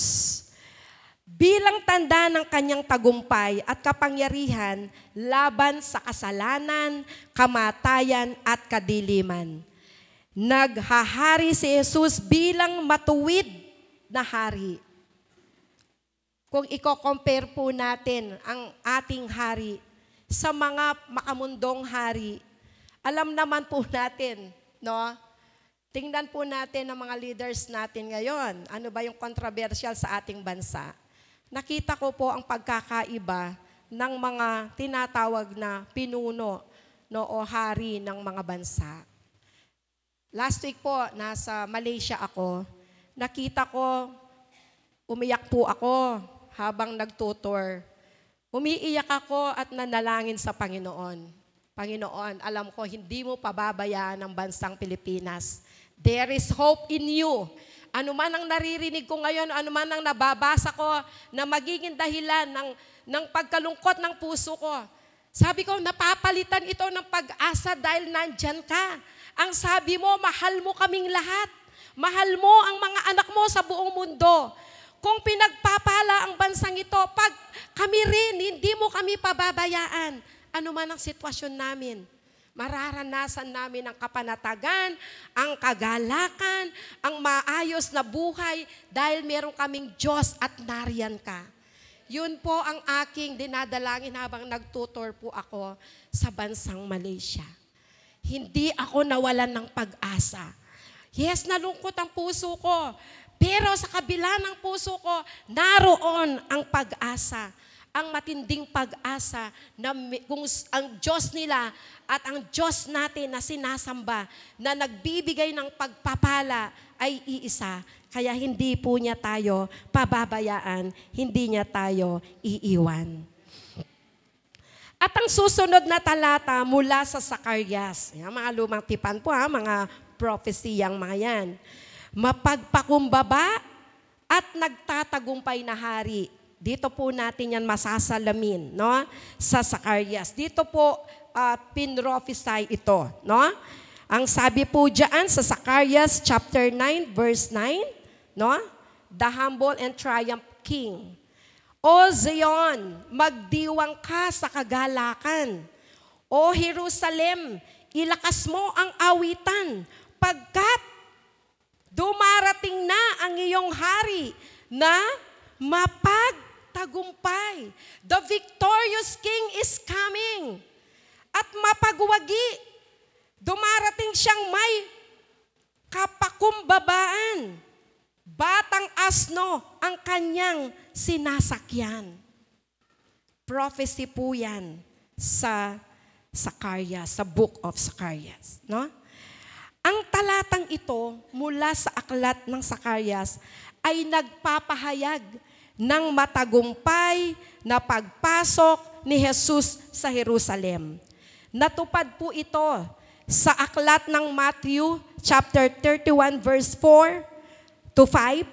Bilang tanda ng kanyang tagumpay at kapangyarihan laban sa kasalanan, kamatayan at kadiliman. Naghahari si Jesus bilang matuwid na hari. Kung i-compare po natin ang ating hari sa mga makamundong hari, alam naman po natin, no? Tingnan po natin ang mga leaders natin ngayon. Ano ba yung controversial sa ating bansa? Nakita ko po ang pagkakaiba ng mga tinatawag na pinuno o hari ng mga bansa. Last week po, nasa Malaysia ako. Nakita ko, umiyak po ako habang nagtutour. Umiiyak ako at nanalangin sa Panginoon. Panginoon, alam ko, hindi mo pababayaan ang bansang Pilipinas. There is hope in you. Ano man ang naririnig ko ngayon, ano man ang nababasa ko na magiging dahilan ng pagkalungkot ng puso ko. Sabi ko, napapalitan ito ng pag-asa dahil nandyan ka. Ang sabi mo, mahal mo kaming lahat. Mahal mo ang mga anak mo sa buong mundo. Kung pinagpapala ang bansang ito, pag kami rin, hindi mo kami pababayaan. Ano man ang sitwasyon namin. Mararanasan namin ang kapanatagan, ang kagalakan, ang maayos na buhay dahil meron kaming Diyos at nariyan ka. Yun po ang aking dinadalangin habang nagtutor po ako sa bansang Malaysia. Hindi ako nawalan ng pag-asa. Yes, nalungkot ang puso ko. Pero sa kabila ng puso ko, naroon ang pag-asa. Ang matinding pag-asa na kung ang Diyos nila at ang Diyos natin na sinasamba, na nagbibigay ng pagpapala ay iisa. Kaya hindi po niya tayo pababayaan, hindi niya tayo iiwan. At ang susunod na talata mula sa Zacarias, yan, mga lumang tipan po mga prophecy mga yan. Mapagpakumbaba at nagtatagumpay na hari. Dito po natin yan masasalamin, no? Sa Zacarias. Dito po pinrophesy ito, no? Ang sabi po diyan sa Zacarias chapter 9 verse 9, no? The humble and triumph king. O Zion, magdiwang ka sa kagalakan. O Jerusalem, ilakas mo ang awitan, pagkat dumarating na ang iyong hari na mapagtagumpay. The victorious king is coming. At mapagwagi. Dumarating siyang may kapakumbabaan. Batang asno ang kanyang sinasakyan. Prophecy po yan sa Zacarias, sa Book of Zacarias. No? Ang talatang ito mula sa aklat ng Zacarias ay nagpapahayag ng matagumpay na pagpasok ni Jesus sa Jerusalem. Natupad po ito sa aklat ng Matthew chapter 31 verse 4 to 5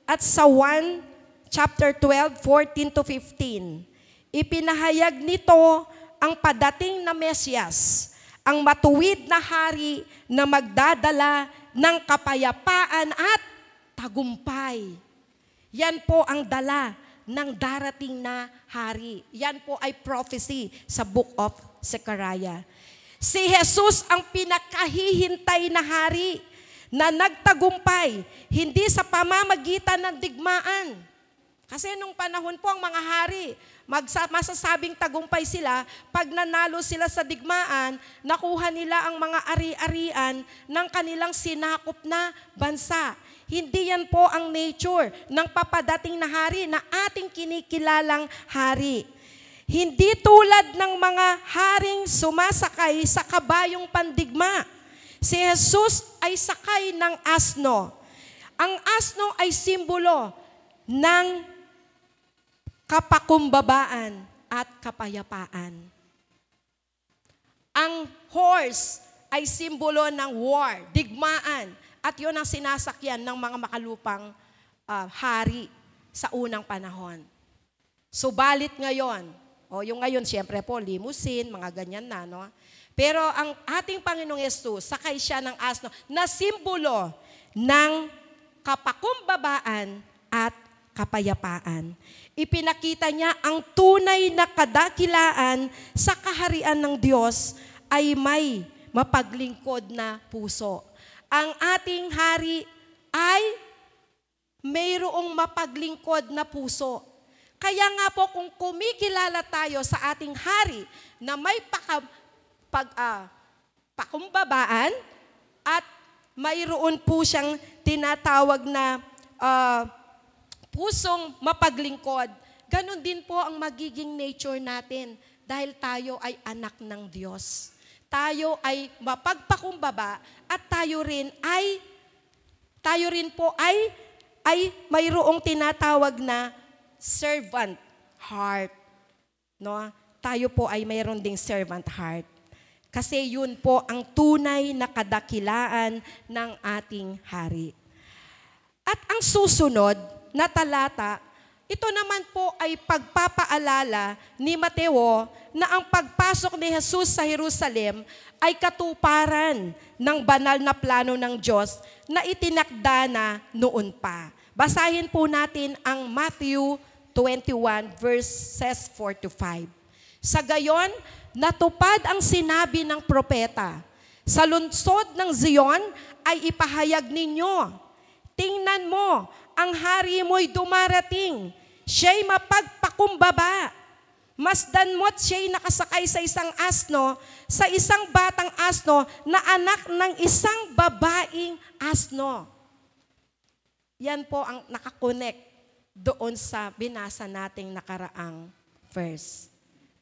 at sa 1 chapter 12, 14 to 15. Ipinahayag nito ang padating na Mesyas, ang matuwid na hari na magdadala ng kapayapaan at tagumpay. Yan po ang dala ng darating na hari. Yan po ay prophecy sa Book of Zechariah. Si Jesus ang pinakahihintay na hari na nagtagumpay, hindi sa pamamagitan ng digmaan. Kasi nung panahon po ang mga hari, masasabing tagumpay sila pag nanalo sila sa digmaan, nakuha nila ang mga ari-arian ng kanilang sinakop na bansa. Hindi yan po ang nature ng papadating na hari na ating kinikilalang hari. Hindi tulad ng mga haring sumasakay sa kabayong pandigma. Si Jesus ay sakay ng asno. Ang asno ay simbolo ng kapakumbabaan at kapayapaan. Ang horse ay simbolo ng war, digmaan, at yun ang sinasakyan ng mga makalupang hari sa unang panahon. Subalit ngayon, yung ngayon siyempre po, limousine, mga ganyan na, no? Pero ang ating Panginoong Yesus, sakay siya ng asno na simbolo ng kapakumbabaan at kapayapaan. Ipinakita niya ang tunay na kadakilaan sa kaharian ng Diyos ay may mapaglingkod na puso. Ang ating hari ay mayroong mapaglingkod na puso. Kaya nga po kung kumikilala tayo sa ating hari na may pakumbabaan at mayroon po siyang tinatawag na pusong mapaglingkod, ganun din po ang magiging nature natin dahil tayo ay anak ng Diyos. Tayo ay mapagpakumbaba at tayo rin po ay mayroong tinatawag na servant heart. No? Tayo po ay mayroon ding servant heart. Kasi yun po ang tunay na kadakilaan ng ating hari. At ang susunod na talata, ito naman po ay pagpapaalala ni Mateo na ang pagpasok ni Jesus sa Jerusalem ay katuparan ng banal na plano ng Diyos na itinakda na noon pa. Basahin po natin ang Matthew 21 verses 4 to 5. Sa gayon, natupad ang sinabi ng propeta, sa lungsod ng Zion ay ipahayag ninyo, tingnan mo, ang hari mo'y dumarating, Siya'y mapagpakumbaba. Masdan mo't siya'y nakasakay sa isang asno, sa isang batang asno na anak ng isang babaeng asno. Yan po ang nakakonect doon sa binasa nating nakaraang verse.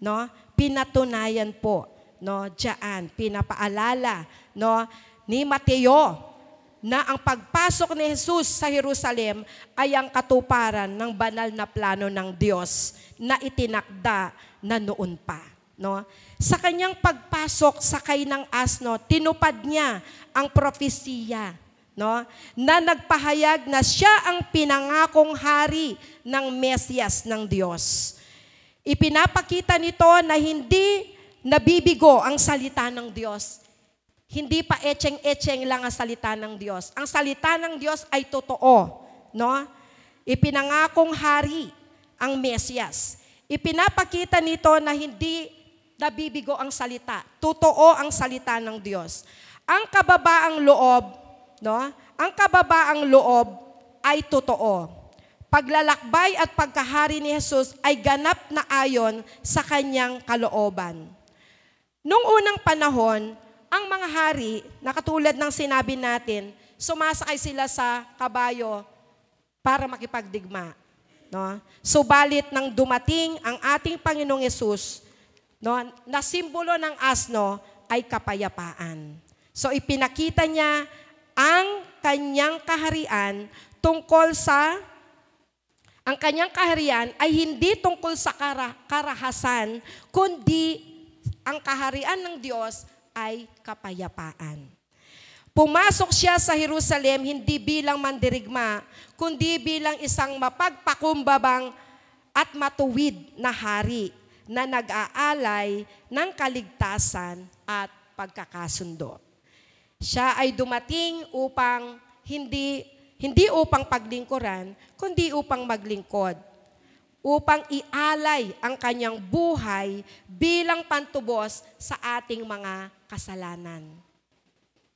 No? Pinatunayan po, no, diyan, pinapaalala, no, ni Mateo na ang pagpasok ni Jesus sa Jerusalem ay ang katuparan ng banal na plano ng Diyos na itinakda na noon pa. No? Sa kanyang pagpasok sakay ng asno, tinupad niya ang propesiya, no, na nagpahayag na siya ang pinangakong hari ng Mesiyas ng Diyos. Ipinapakita nito na hindi nabibigo ang salita ng Diyos. Hindi pa etcheng-etcheng lang ang salita ng Diyos. Ang salita ng Diyos ay totoo, no? Ipinangakong hari ang Mesiyas. Ipinapakita nito na hindi nabibigo ang salita. Totoo ang salita ng Diyos. Ang kababaang loob, no? Ang kababaang loob ay totoo. Paglalakbay at pagkahari ni Jesus ay ganap na ayon sa kanyang kalooban. Noong unang panahon, ang mga hari, na katulad ng sinabi natin, sumasakay sila sa kabayo para makipagdigma. No? Subalit nang dumating ang ating Panginoong Yesus, no, na simbolo ng asno ay kapayapaan. So ipinakita niya ang kanyang kaharian tungkol sa, ang kanyang kaharian ay hindi tungkol sa karahasan, kundi ang kaharian ng Diyos ay kapayapaan. Pumasok siya sa Jerusalem hindi bilang mandirigma, kundi bilang isang mapagpakumbabang at matuwid na hari na nag-aalay ng kaligtasan at pagkakasundo. Siya ay dumating upang hindi upang paglingkuran, kundi upang maglingkod, upang ialay ang kanyang buhay bilang pantubos sa ating mga kasalanan.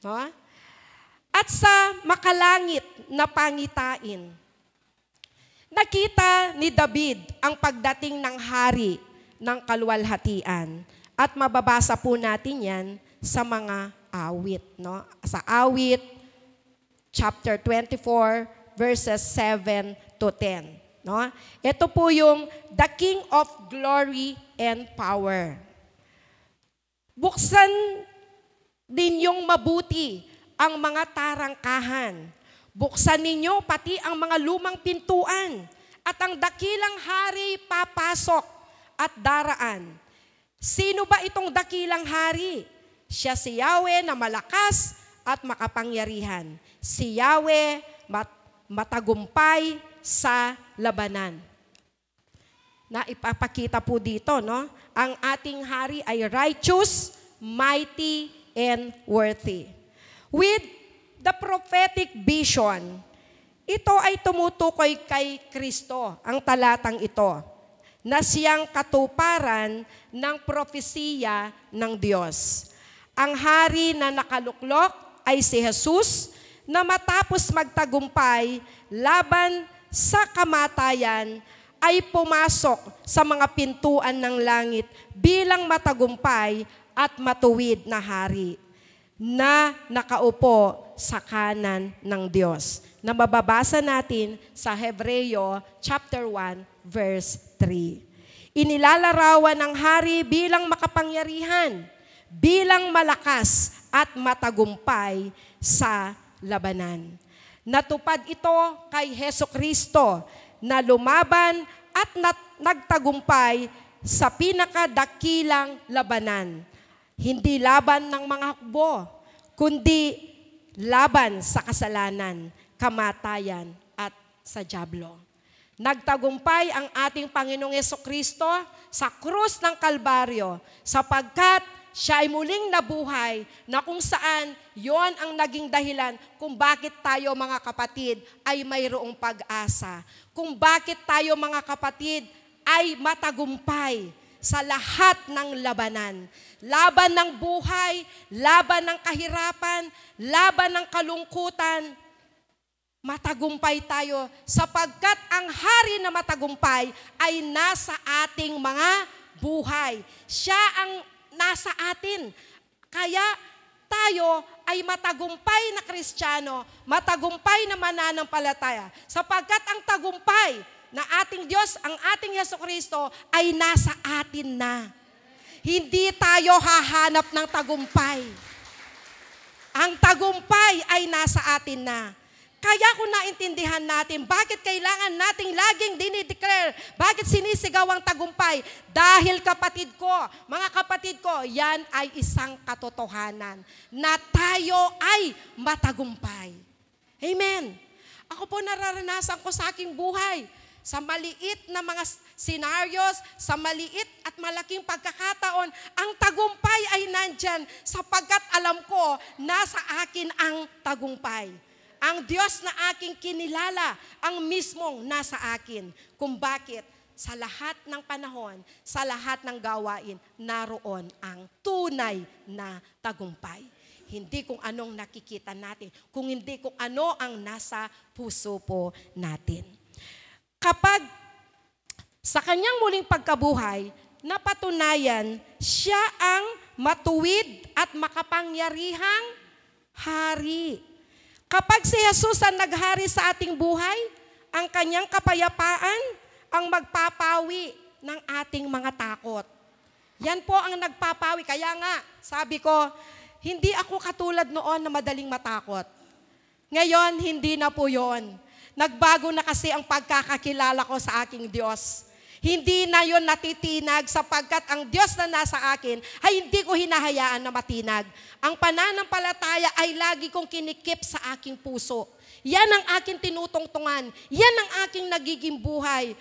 No? At sa makalangit na pangitain, nakita ni David ang pagdating ng hari ng kaluwalhatian. At mababasa po natin yan sa mga awit. No? Sa awit, chapter 24, verses 7 to 10. No? Ito po yung the King of Glory and Power. Buksan din yung mabuti ang mga tarangkahan. Buksan ninyo pati ang mga lumang pintuan at ang dakilang hari papasok at daraan. Sino ba itong dakilang hari? Siya si Yahweh na malakas at makapangyarihan. Si Yahweh matagumpay sa labanan. Na ipapakita po dito, no? Ang ating hari ay righteous, mighty, and worthy. With the prophetic vision, ito ay tumutukoy kay Kristo, ang talatang ito, na siyang katuparan ng propesiya ng Diyos. Ang hari na nakaluklok ay si Jesus, na matapos magtagumpay laban sa kamatayan, ay pumasok sa mga pintuan ng langit bilang matagumpay at matuwid na hari na nakaupo sa kanan ng Diyos. Na mababasa natin sa Hebreo chapter 1 verse 3. Inilalarawan ng hari bilang makapangyarihan, bilang malakas at matagumpay sa labanan. Natupad ito kay Hesus Kristo na lumaban at nagtagumpay sa pinakadakilang labanan. Hindi laban ng mga hukbo, kundi laban sa kasalanan, kamatayan at sa dyablo. Nagtagumpay ang ating Panginoong Jesucristo sa krus ng Kalbaryo sapagkat siya ay muling nabuhay na kung saan yon ang naging dahilan kung bakit tayo mga kapatid ay mayroong pag-asa. Kung bakit tayo mga kapatid ay matagumpay sa lahat ng labanan. Laban ng buhay, laban ng kahirapan, laban ng kalungkutan, matagumpay tayo sapagkat ang hari na matagumpay ay nasa ating mga buhay. Siya ang nasa atin. Kaya tayo ay matagumpay na Kristiyano, matagumpay na mananampalataya. Sapagkat ang tagumpay na ating Diyos, ang ating Jesucristo ay nasa atin na. Hindi tayo hahanap ng tagumpay. Ang tagumpay ay nasa atin na. Kaya kung naintindihan natin, bakit kailangan nating laging dinideclare, bakit sinisigaw ang tagumpay? Dahil kapatid ko, mga kapatid ko, yan ay isang katotohanan na tayo ay matagumpay. Amen. Ako po nararanasan ko sa aking buhay, sa maliit na mga scenarios, sa maliit at malaking pagkakataon, ang tagumpay ay nandyan sapagkat alam ko, nasa akin ang tagumpay. Ang Diyos na aking kinilala, ang mismong nasa akin. Kung bakit sa lahat ng panahon, sa lahat ng gawain, naroon ang tunay na tagumpay. Hindi kung anong nakikita natin, kung hindi kung ano ang nasa puso po natin. Kapag sa kanyang muling pagkabuhay, napatunayan siya ang matuwid at makapangyarihang hari. Kapag si Jesus ang naghari sa ating buhay, ang kanyang kapayapaan ang magpapawi ng ating mga takot. Yan po ang nagpapawi. Kaya nga, sabi ko, hindi ako katulad noon na madaling matakot. Ngayon, hindi na po yon. Nagbago na kasi ang pagkakakilala ko sa aking Diyos. Hindi na yon natitinag sapagkat ang Diyos na nasa akin ay hindi ko hinahayaan na matinag. Ang pananampalataya ay lagi kong kinikip sa aking puso. Yan ang aking tinutungtungan. Yan ang aking nagiging buhay.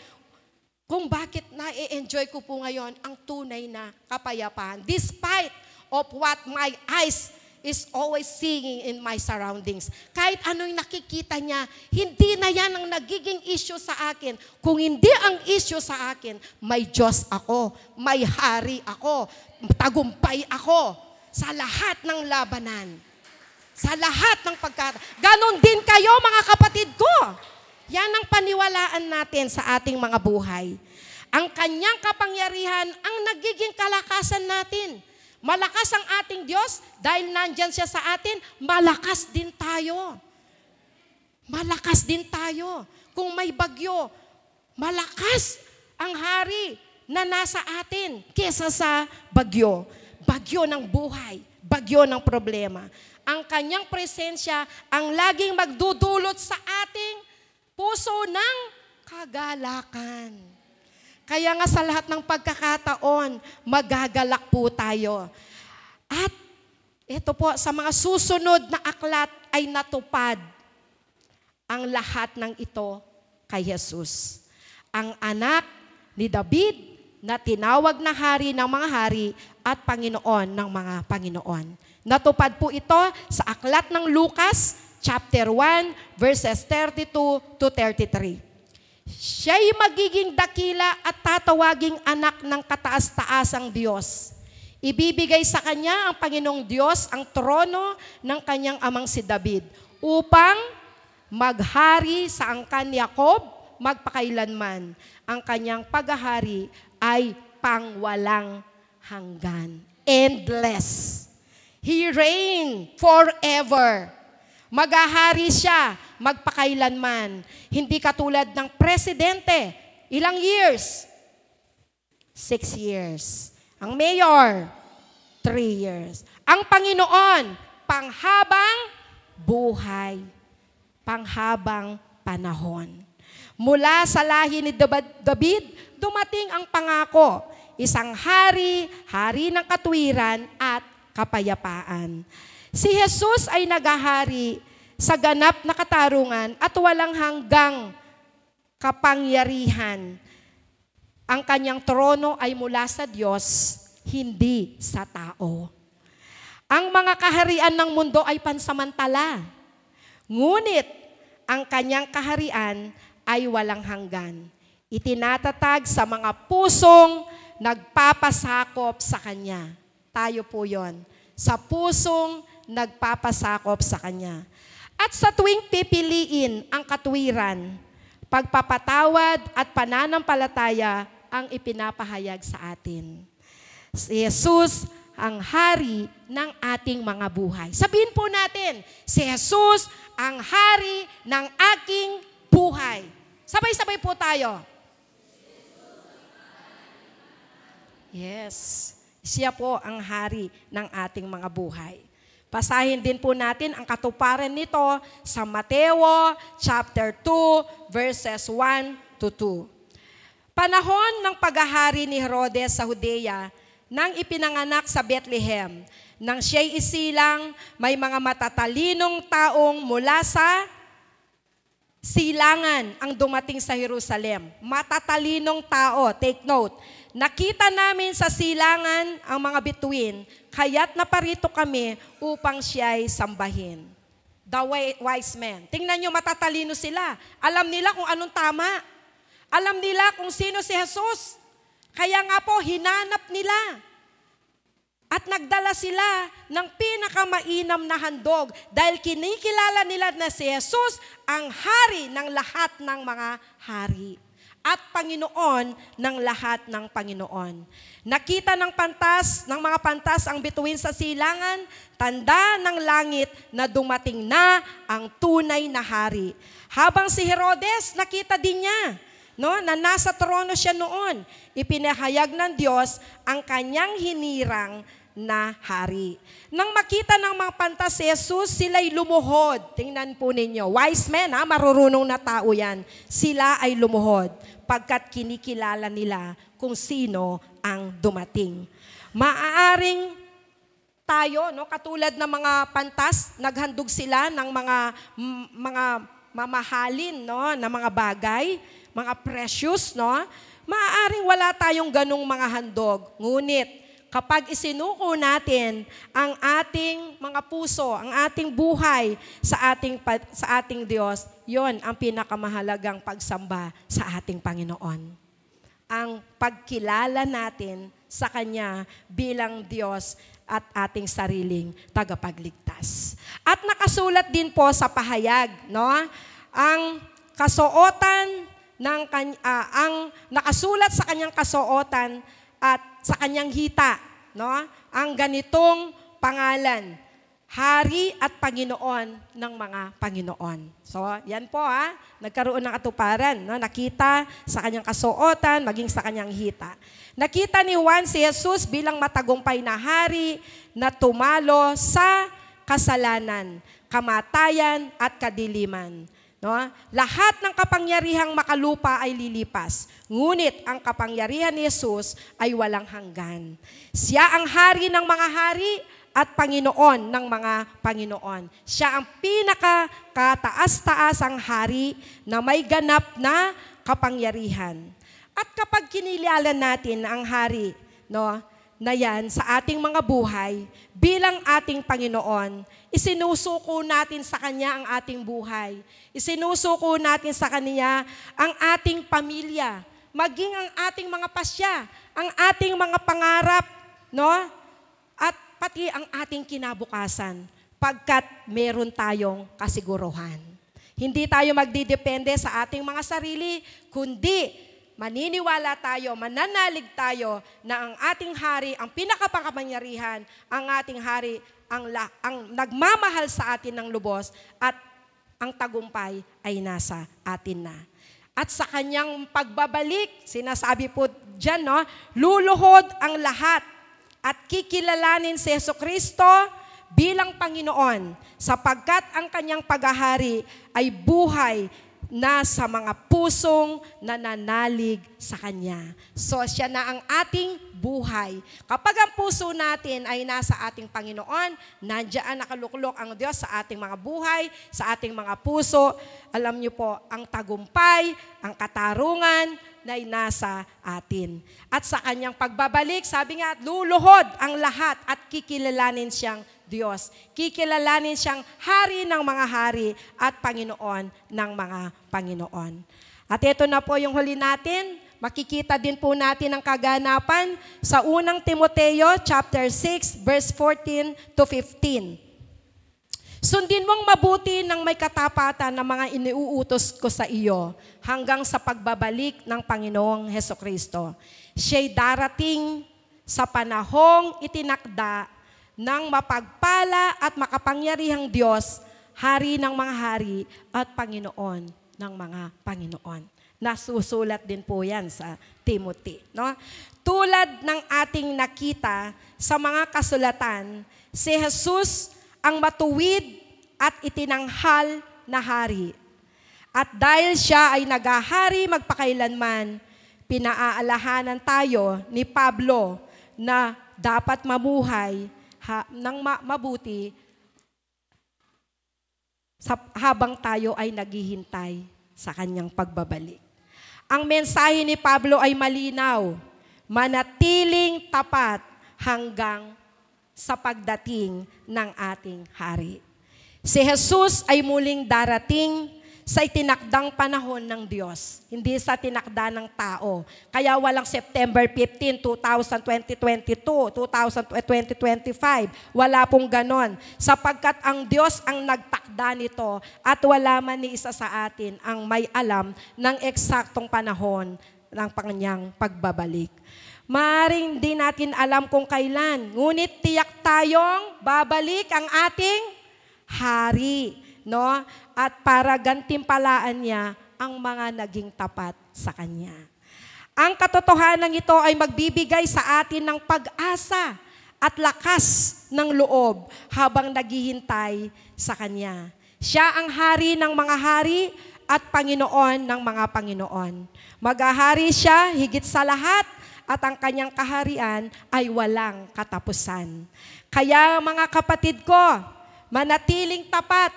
Kung bakit na-enjoy ko po ngayon ang tunay na kapayapaan. Despite of what my eyes is always seeing in my surroundings. Kahit ano'y nakikita niya, hindi na yan ang nagiging issue sa akin. Kung hindi ang issue sa akin, may Diyos ako, may hari ako, tagumpay ako sa lahat ng labanan. Sa lahat ng Ganon din kayo mga kapatid ko. Yan ang paniwalaan natin sa ating mga buhay. Ang kanyang kapangyarihan ang nagiging kalakasan natin. Malakas ang ating Diyos dahil nandyan siya sa atin, malakas din tayo. Malakas din tayo. Kung may bagyo, malakas ang hari na nasa atin kesa sa bagyo. Bagyo ng buhay, bagyo ng problema. Ang kanyang presensya ang laging magdudulot sa ating puso ng kagalakan. Kaya nga sa lahat ng pagkakataon, magagalak po tayo. At ito po, sa mga susunod na aklat ay natupad ang lahat ng ito kay Jesus. Ang anak ni David na tinawag na hari ng mga hari at Panginoon ng mga Panginoon. Natupad po ito sa aklat ng Lucas, chapter 1, verses 32 to 33. Siya'y magiging dakila at tatawaging anak ng kataas-taasang Diyos. Ibibigay sa kanya ang Panginoong Diyos ang trono ng kanyang amang si David upang maghari sa angkan ni Jacob magpakailanman. Ang kanyang paghahari ay pangwalang hanggan. Endless. He reign forever. Maghahari siya magpakailanman. Hindi katulad ng presidente. Ilang years? 6 years. Ang mayor, 3 years. Ang Panginoon, panghabang buhay. Panghabang panahon. Mula sa lahi ni David, dumating ang pangako. Isang hari, hari ng katwiran at kapayapaan. Si Jesus ay naghahari sa ganap na katarungan at walang hanggang kapangyarihan. Ang kanyang trono ay mula sa Diyos, hindi sa tao. Ang mga kaharian ng mundo ay pansamantala. Ngunit ang kanyang kaharian ay walang hanggan. Itinatatag sa mga pusong nagpapasakop sa kanya. Tayo po yon. Sa pusong nagpapasakop sa kanya. At sa tuwing pipiliin ang katuwiran, pagpapatawad at pananampalataya ang ipinapahayag sa atin. Si Jesus ang hari ng ating mga buhay. Sabihin po natin, si Jesus ang hari ng aking buhay. Sabay-sabay po tayo. Yes, siya po ang hari ng ating mga buhay. Basahin din po natin ang katuparan nito sa Mateo chapter 2 verses 1 to 2. Panahon ng paghahari ni Herodes sa Judea, nang ipinanganak sa Bethlehem, nang siya'y isilang, may mga matatalinong taong mula sa silangan ang dumating sa Jerusalem. Matatalinong tao, take note. Nakita namin sa silangan ang mga bituin, kaya't naparito kami upang siya'y sambahin. The wise men. Tingnan nyo, matatalino sila. Alam nila kung anong tama. Alam nila kung sino si Jesus. Kaya nga po, hinanap nila. At nagdala sila ng pinakamainam na handog dahil kinikilala nila na si Jesus ang hari ng lahat ng mga hari at Panginoon ng lahat ng Panginoon. Nakita ng mga pantas ang bituin sa silangan, tanda ng langit na dumating na ang tunay na hari. Habang si Herodes, nakita din niya, na nasa trono siya noon. Ipinahayag ng Diyos ang kanyang hinirang na hari. Nang makita ng mga pantas si Jesus, sila'y lumuhod. Tingnan po ninyo. Wise men, marurunong na tao yan. Sila ay lumuhod pagkat kinikilala nila kung sino ang dumating. Maaaring tayo, katulad ng mga pantas, naghandog sila ng mga mamahalin, na mga bagay, mga precious, maaaring wala tayong ganong mga handog. Ngunit, kapag isinuko natin ang ating mga puso, ang ating buhay sa ating Diyos, yon ang pinakamahalagang pagsamba sa ating Panginoon. Ang pagkilala natin sa Kanya bilang Diyos at ating sariling tagapagligtas. At nakasulat din po sa pahayag, ang kasuotan ang nakasulat sa Kanyang kasuotan at sa Kanyang hita, ang ganitong pangalan, Hari at Panginoon ng mga Panginoon. So, yan po nagkaroon ng katuparan, nakita sa Kanyang kasuotan, maging sa Kanyang hita. Nakita ni Juan si Jesus bilang matagumpay na hari na tumalo sa kasalanan, kamatayan at kadiliman. Lahat ng kapangyarihang makalupa ay lilipas. Ngunit ang kapangyarihan ni Jesus ay walang hanggan. Siya ang hari ng mga hari at Panginoon ng mga Panginoon. Siya ang pinakakataas-taasang hari na may ganap na kapangyarihan. At kapag kinilala natin ang hari, na yan sa ating mga buhay, bilang ating Panginoon, isinusuko natin sa Kanya ang ating buhay. Isinusuko natin sa Kanya ang ating pamilya, maging ang ating mga pasya, ang ating mga pangarap, at pati ang ating kinabukasan, pagkat meron tayong kasiguruhan. Hindi tayo magdidepende sa ating mga sarili, kundi maniniwala tayo, mananalig tayo na ang ating hari, ang pinakapakapangyarihan, ang ating hari, ang nagmamahal sa atin ng lubos at ang tagumpay ay nasa atin na. At sa Kanyang pagbabalik, sinasabi po dyan, luluhod ang lahat at kikilalanin si Jesucristo bilang Panginoon sapagkat ang Kanyang paghahari ay buhay na sa mga pusong nananalig sa Kanya. So, siya na ang ating buhay. Kapag ang puso natin ay nasa ating Panginoon, nandiyan nakaluklok ang Diyos sa ating mga buhay, sa ating mga puso. Alam niyo po, ang tagumpay, ang katarungan, na ay nasa atin. At sa Kanyang pagbabalik, sabi nga, luluhod ang lahat at kikilalanin siyang Diyos. Kikilalanin siyang hari ng mga hari at Panginoon ng mga Panginoon. At ito na po yung huli natin. Makikita din po natin ang kaganapan sa unang Timoteo chapter 6 verse 14 to 15. Sundin mong mabuti ng may katapatan ng mga iniuutos ko sa iyo hanggang sa pagbabalik ng Panginoong Hesukristo. Siya'y darating sa panahong itinakda ng mapagpala at makapangyarihang Diyos, Hari ng mga hari at Panginoon ng mga Panginoon. Nasusulat din po yan sa Timothy. No? Tulad ng ating nakita sa mga kasulatan, si Jesus ang matuwid at itinanghal na hari. At dahil siya ay naghahari magpakailanman, pinaaalahanan tayo ni Pablo na dapat mamuhay ng mabuti habang tayo ay naghihintay sa kanyang pagbabalik. Ang mensahe ni Pablo ay malinaw, manatiling tapat hanggang sa pagdating ng ating hari. Si Jesus ay muling darating sa itinakdang panahon ng Diyos, hindi sa tinakda ng tao. Kaya walang September 15, 2022, 2025. Wala pong ganon. Sapagkat ang Diyos ang nagtakda nito at wala man ni isa sa atin ang may alam ng eksaktong panahon ng kanyang pagbabalik. Maaring di natin alam kung kailan, ngunit tiyak tayong babalik ang ating hari, no? At para gantimpalaan niya ang mga naging tapat sa kanya. Ang katotohanan ito ay magbibigay sa atin ng pag-asa at lakas ng loob habang naghihintay sa kanya. Siya ang hari ng mga hari at Panginoon ng mga Panginoon. Maghahari siya higit sa lahat at ang kanyang kaharian ay walang katapusan. Kaya mga kapatid ko, manatiling tapat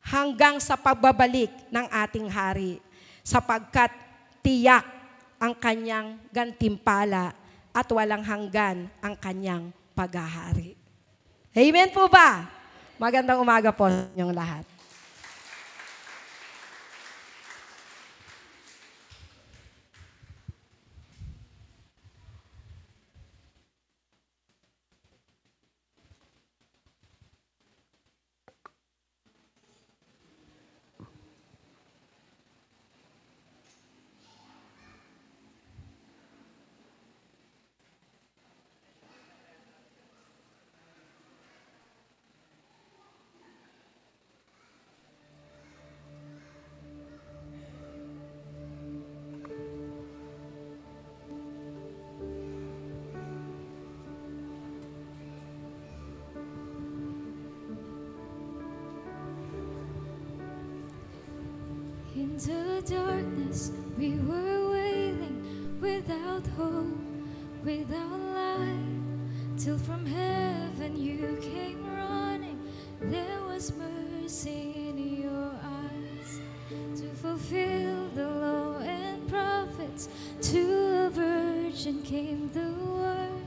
hanggang sa pagbabalik ng ating hari, sapagkat tiyak ang kanyang gantimpala at walang hanggan ang kanyang paghahari. Amen po ba? Magandang umaga po sa inyong lahat. Into darkness we were wailing, without hope, without light, till from heaven you came running. There was mercy in your eyes to fulfill the law and prophets. To a virgin came the word,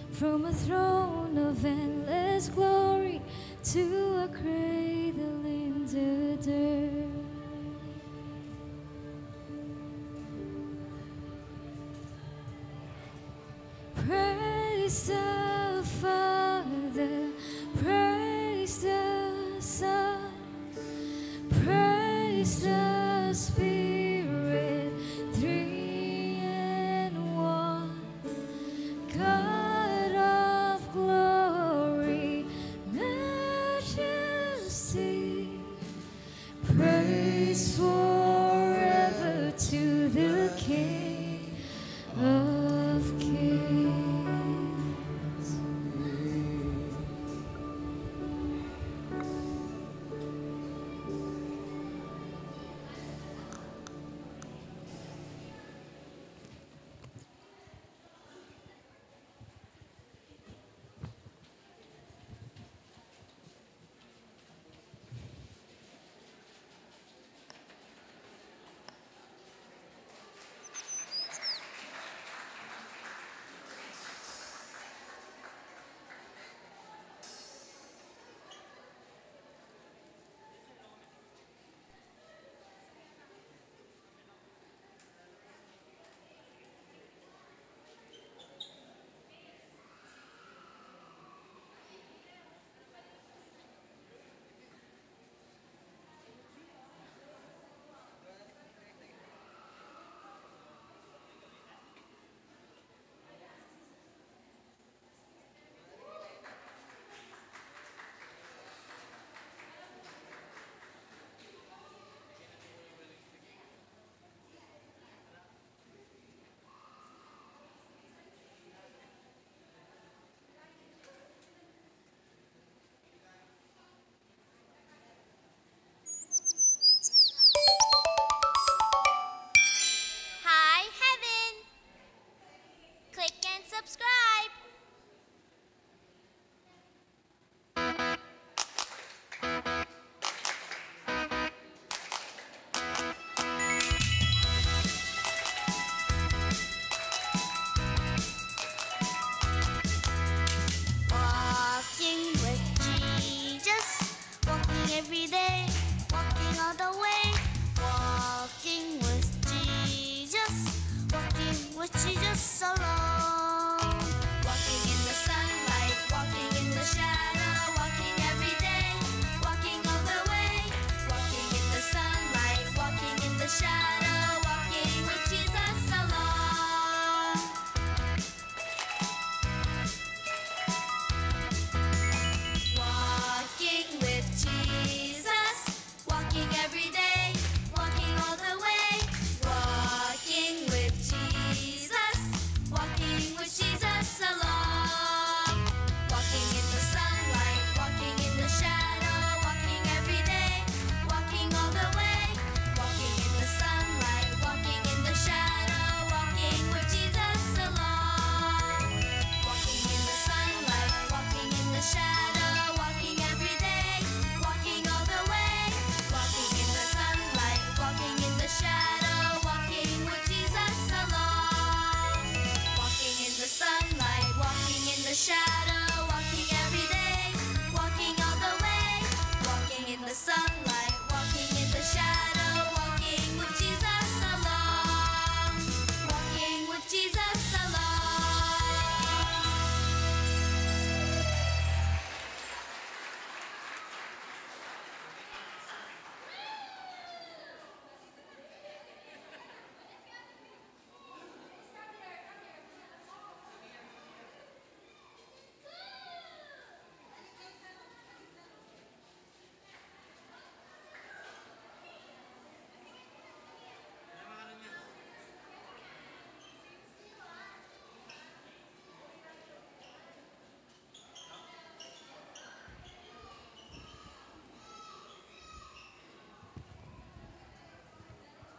from a throne of endless glory to a cradle in the dirt. Praise the Father, praise the Son, praise the Spirit, three in one. God of glory, majesty, praise forever to the King of Kings.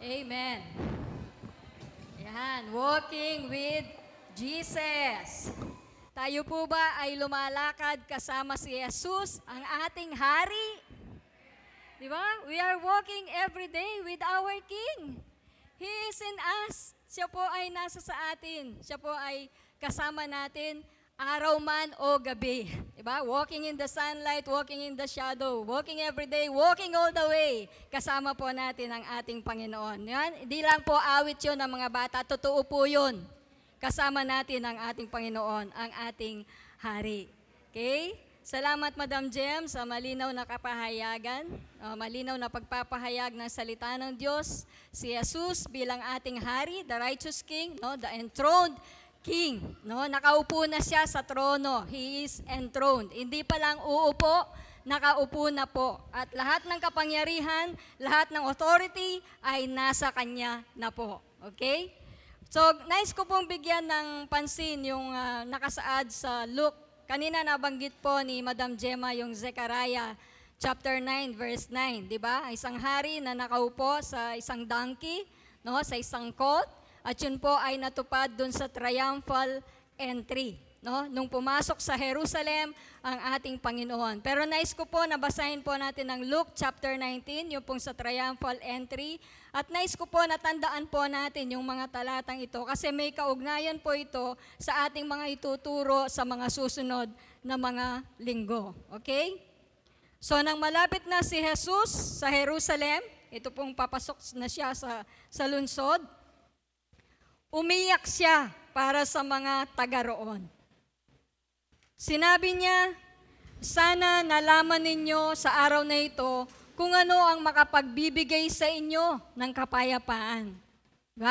Amen. Yan, walking with Jesus. Tayo po ba ay lumalakad kasama si Jesus, ang ating hari? Di ba? We are walking every day with our King. He is in us. Siya po ay nasa sa atin. Siya po ay kasama natin araw man o gabi. Diba? Walking in the sunlight, walking in the shadow, walking every day, walking all the way. Kasama po natin ang ating Panginoon. Yan? Hindi lang po awit yun ng mga bata. Totoo po yun. Kasama natin ang ating Panginoon, ang ating Hari. Okay? Salamat, Madam Jem, sa malinaw na kapahayagan, malinaw na pagpapahayag ng salita ng Diyos. Si Jesus bilang ating Hari, the righteous King, no, the enthroned King. No? Nakaupo na siya sa trono. He is enthroned. Hindi pa lang uupo, nakaupo na po. At lahat ng kapangyarihan, lahat ng authority ay nasa Kanya na po. Okay? So, nais ko pong bigyan ng pansin yung nakasaad sa Luke. Kanina nabanggit po ni Madam Gemma yung Zechariah chapter 9 verse 9, di ba? Isang hari na nakaupo sa isang donkey, no, sa isang colt, at yun po ay natupad dun sa triumphal entry, no? Nung pumasok sa Jerusalem ang ating Panginoon. Pero nais ko po nabasahin po natin ang Luke chapter 19, yung pong sa triumphal entry. At nais ko po natandaan po natin yung mga talatang ito kasi may kaugnayan po ito sa ating mga ituturo sa mga susunod na mga linggo. Okay? So nang malapit na si Jesus sa Jerusalem, ito pong papasok na siya sa lungsod, umiyak siya para sa mga taga roon. Sinabi niya, sana nalaman ninyo sa araw na ito kung ano ang makapagbibigay sa inyo ng kapayapaan.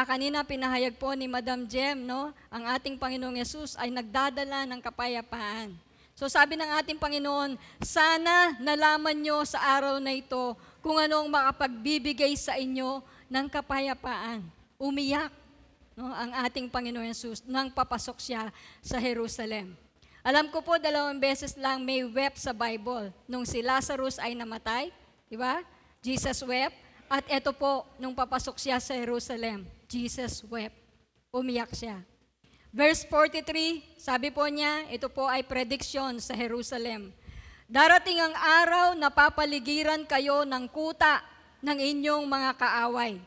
Kanina pinahayag po ni Madam Jem, no? Ang ating Panginoong Yesus ay nagdadala ng kapayapaan. So sabi ng ating Panginoon, sana nalaman nyo sa araw na ito kung ano ang makapagbibigay sa inyo ng kapayapaan. Umiyak, no, ang ating Panginoon Yesus nang papasok siya sa Jerusalem. Alam ko po 2 beses lang may wept sa Bible. Nung si Lazarus ay namatay, di ba? Jesus wept. At ito po, nung papasok siya sa Jerusalem, Jesus wept. Umiyak siya. Verse 43, sabi po niya, ito po ay prediction sa Jerusalem. Darating ang araw na papaligiran kayo ng kuta ng inyong mga kaaway.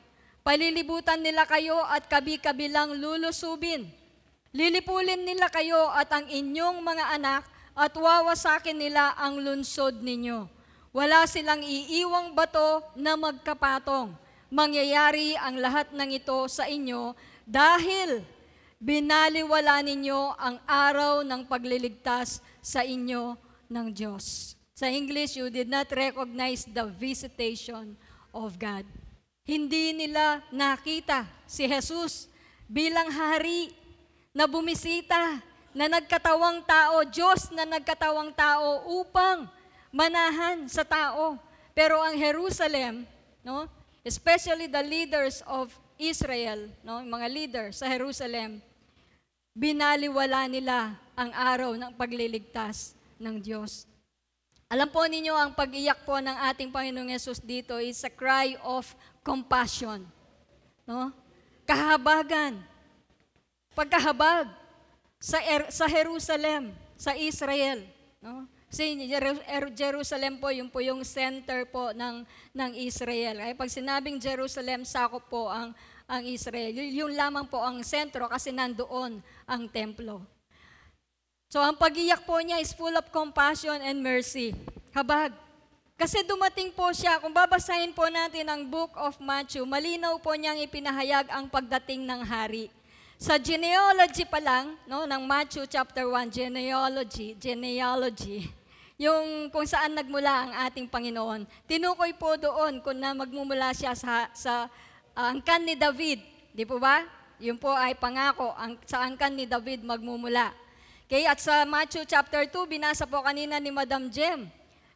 Palilibutan nila kayo at kabi-kabilang lulusubin. Lilipulin nila kayo at ang inyong mga anak at wawasakin nila ang lunsod ninyo. Wala silang iiwang bato na magkapatong. Mangyayari ang lahat ng ito sa inyo dahil binaliwala ninyo ang araw ng pagliligtas sa inyo ng Diyos. Sa English, you did not recognize the visitation of God. Hindi nila nakita si Jesus bilang hari na bumisita, na nagkatawang tao, Diyos na nagkatawang tao upang manahan sa tao. Pero ang Jerusalem, no, especially the leaders of Israel, no, mga leader sa Jerusalem, binaliwala nila ang araw ng pagliligtas ng Diyos. Alam po ninyo, ang pag-iyak po ng ating Panginoong Yesus dito is a cry of compassion. No? Kahabagan. Pagkahabag sa Jerusalem, sa Israel. No? Kasi Jerusalem po yung center po ng Israel. Ay, pag sinabing Jerusalem, sakop po ang Israel. Yung lamang po ang sentro kasi nandoon ang templo. So ang pag-iyak po niya is full of compassion and mercy. Habag. Kasi dumating po siya, kung babasahin po natin ang book of Matthew, malinaw po niyang ipinahayag ang pagdating ng hari. Sa genealogy pa lang, no, ng Matthew chapter 1, genealogy, yung kung saan nagmula ang ating Panginoon. Tinukoy po doon kung na magmumula siya sa angkan ni David. Di po ba? Yun po ay pangako, sa angkan ni David magmumula. Okay, at sa Matthew chapter 2, binasa po kanina ni Madam Jem,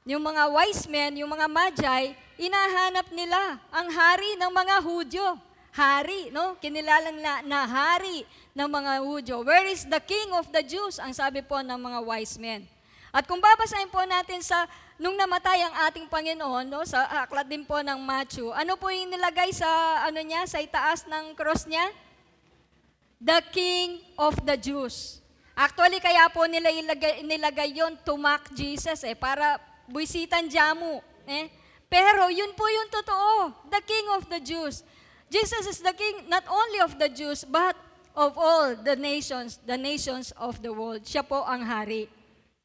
yung mga wise men, yung mga magi, inahanap nila ang hari ng mga Hudyo. Hari, no? Kinilala na hari ng mga Hudyo. Where is the king of the Jews? Ang sabi po ng mga wise men. At kung babasahin po natin sa nung namatay ang ating Panginoon, no, sa aklat din po ng Matthew, ano po yung nilagay sa, sa itaas ng cross niya? The King of the Jews. Actually, kaya po nila nilagay yon to mock Jesus, para buwisitan jamu. Pero yun po yung totoo, the King of the Jews. Jesus is the King not only of the Jews, but of all the nations of the world. Siya po ang hari.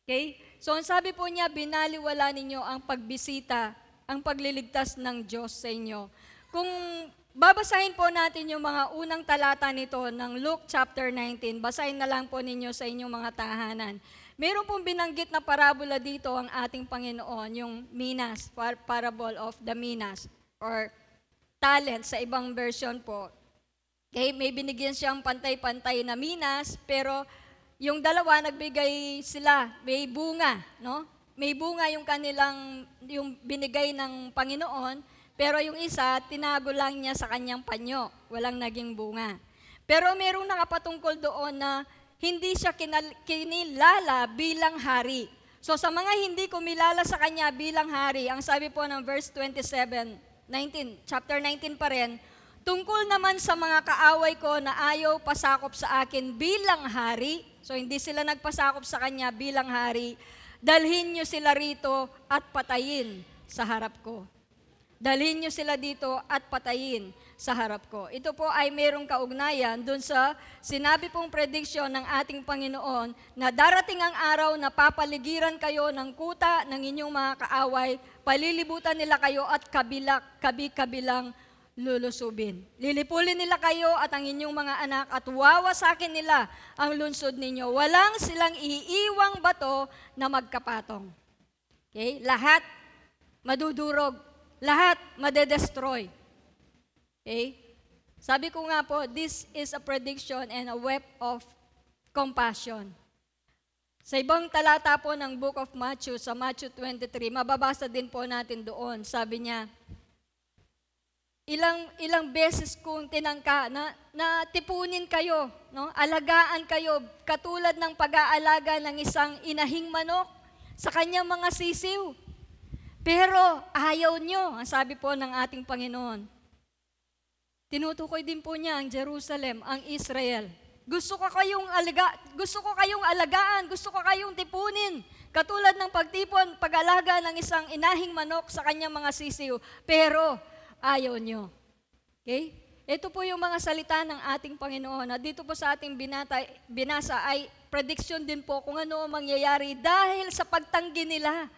Okay? So, ang sabi po niya, binaliwala ninyo ang pagbisita, ang pagliligtas ng Diyos sa inyo. Kung babasahin po natin yung mga unang talata nito ng Luke chapter 19, basahin na lang po ninyo sa inyong mga tahanan. Meron pong binanggit na parabola dito ang ating Panginoon, yung minas, parable of the minas, or talent sa ibang version po. Okay, may binigyan siyang pantay-pantay na minas, pero yung dalawa, nagbigay sila, may bunga, no? May bunga yung binigay ng Panginoon, pero yung isa, tinago lang niya sa kanyang panyo. Walang naging bunga. Pero merong nakapatungkol doon na hindi siya kinilala bilang hari. So sa mga hindi kumilala sa kanya bilang hari, ang sabi po ng verse 19, chapter 19 pa rin, tungkol naman sa mga kaaway ko na ayaw pasakop sa akin bilang hari, so hindi sila nagpasakop sa kanya bilang hari, dalhin nyo sila rito at patayin sa harap ko. Dalhin nyo sila dito at patayin sa harap ko. Ito po ay mayroong kaugnayan dun sa sinabi pong prediction ng ating Panginoon na darating ang araw na papaligiran kayo ng kuta ng inyong mga kaaway, palilibutan nila kayo at kabi-kabilang lulusubin. Lilipulin nila kayo at ang inyong mga anak at wawasakin nila ang lungsod ninyo. Walang silang iiwang bato na magkapatong. Okay? Lahat madudurog. Lahat madedestroy. Okay? Sabi ko nga po, this is a prediction and a web of compassion. Sa ibang talata po ng Book of Matthew, sa Matthew 23, mababasa din po natin doon. Sabi niya, ilang beses kong tinangka na tipunin kayo, no? Alagaan kayo, katulad ng pag-aalaga ng isang inahing manok sa kanyang mga sisiw. Pero ayaw nyo, ang sabi po ng ating Panginoon. Tinutukoy din po niya ang Jerusalem, ang Israel. Gusto ko kayong alagaan, gusto ko kayong tipunin. Katulad ng pagtipon, pag-alaga ng isang inahing manok sa kanyang mga sisiw. Pero ayaw nyo. Okay? Ito po yung mga salita ng ating Panginoon. At dito po sa ating binasa ay prediction din po kung ano ang mangyayari dahil sa pagtanggi nila.